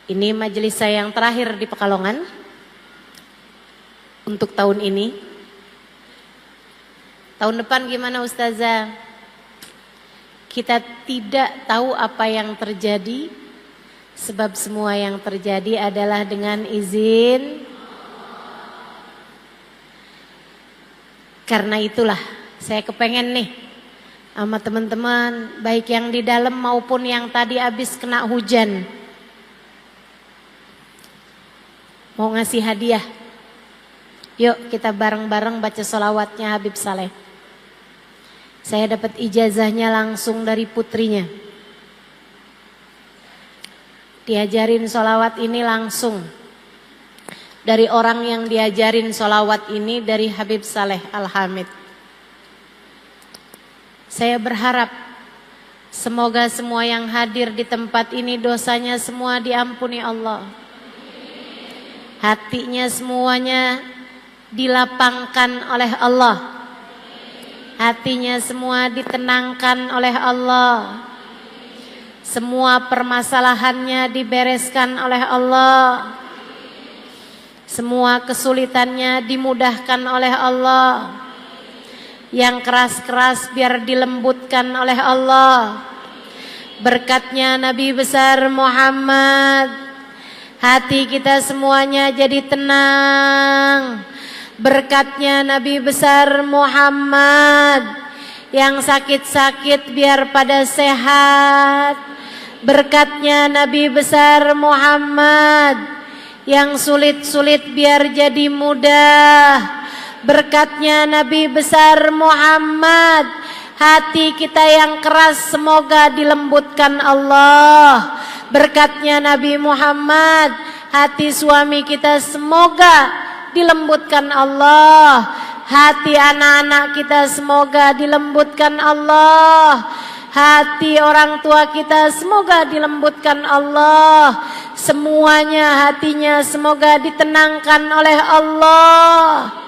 ini majelis saya yang terakhir di Pekalongan untuk tahun ini. Tahun depan gimana Ustazah? Kita tidak tahu apa yang terjadi, sebab semua yang terjadi adalah dengan izin. Karena itulah Saya kepengen nih sama teman-teman, baik yang di dalam maupun yang tadi habis kena hujan, mau ngasih hadiah. Yuk kita bareng-bareng baca sholawatnya Habib Saleh. Saya dapat ijazahnya langsung dari putrinya. Diajarin sholawat ini langsung dari orang yang diajarin sholawat ini, dari Habib Saleh Al-Hamid. Saya berharap semoga semua yang hadir di tempat ini dosanya semua diampuni Allah. Hatinya semuanya dilapangkan oleh Allah. Hatinya semua ditenangkan oleh Allah. Semua permasalahannya dibereskan oleh Allah. Semua kesulitannya dimudahkan oleh Allah. Yang keras-keras biar dilembutkan oleh Allah. Berkatnya Nabi besar Muhammad, hati kita semuanya jadi tenang. Berkatnya Nabi besar Muhammad, yang sakit-sakit biar pada sehat. Berkatnya Nabi besar Muhammad, yang sulit-sulit biar jadi mudah. Berkatnya Nabi besar Muhammad, hati kita yang keras semoga dilembutkan Allah. Berkatnya Nabi Muhammad, hati suami kita semoga dilembutkan Allah. Hati anak-anak kita semoga dilembutkan Allah. Hati orang tua kita semoga dilembutkan Allah. Semuanya hatinya semoga ditenangkan oleh Allah.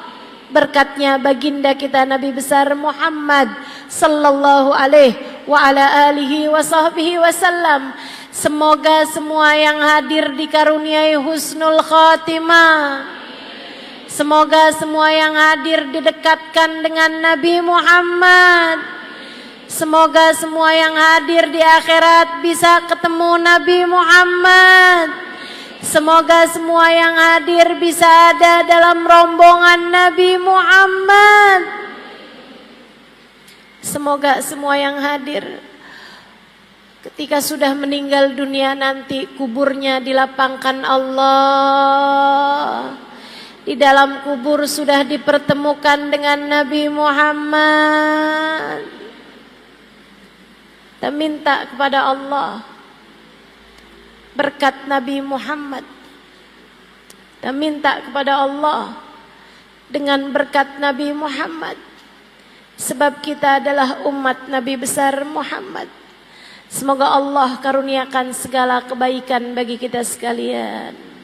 Berkatnya baginda kita Nabi besar Muhammad sallallahu alaihi wa ala alihi wa sahbihi wasallam. Semoga semua yang hadir dikaruniai husnul khatimah. Semoga semua yang hadir didekatkan dengan Nabi Muhammad. Semoga semua yang hadir di akhirat bisa ketemu Nabi Muhammad. Semoga semua yang hadir bisa ada dalam rombongan Nabi Muhammad. Semoga semua yang hadir ketika sudah meninggal dunia nanti kuburnya dilapangkan Allah. Di dalam kubur sudah dipertemukan dengan Nabi Muhammad. Kita minta kepada Allah berkat Nabi Muhammad. Kita minta kepada Allah dengan berkat Nabi Muhammad. Sebab kita adalah umat Nabi besar Muhammad. Semoga Allah karuniakan segala kebaikan bagi kita sekalian.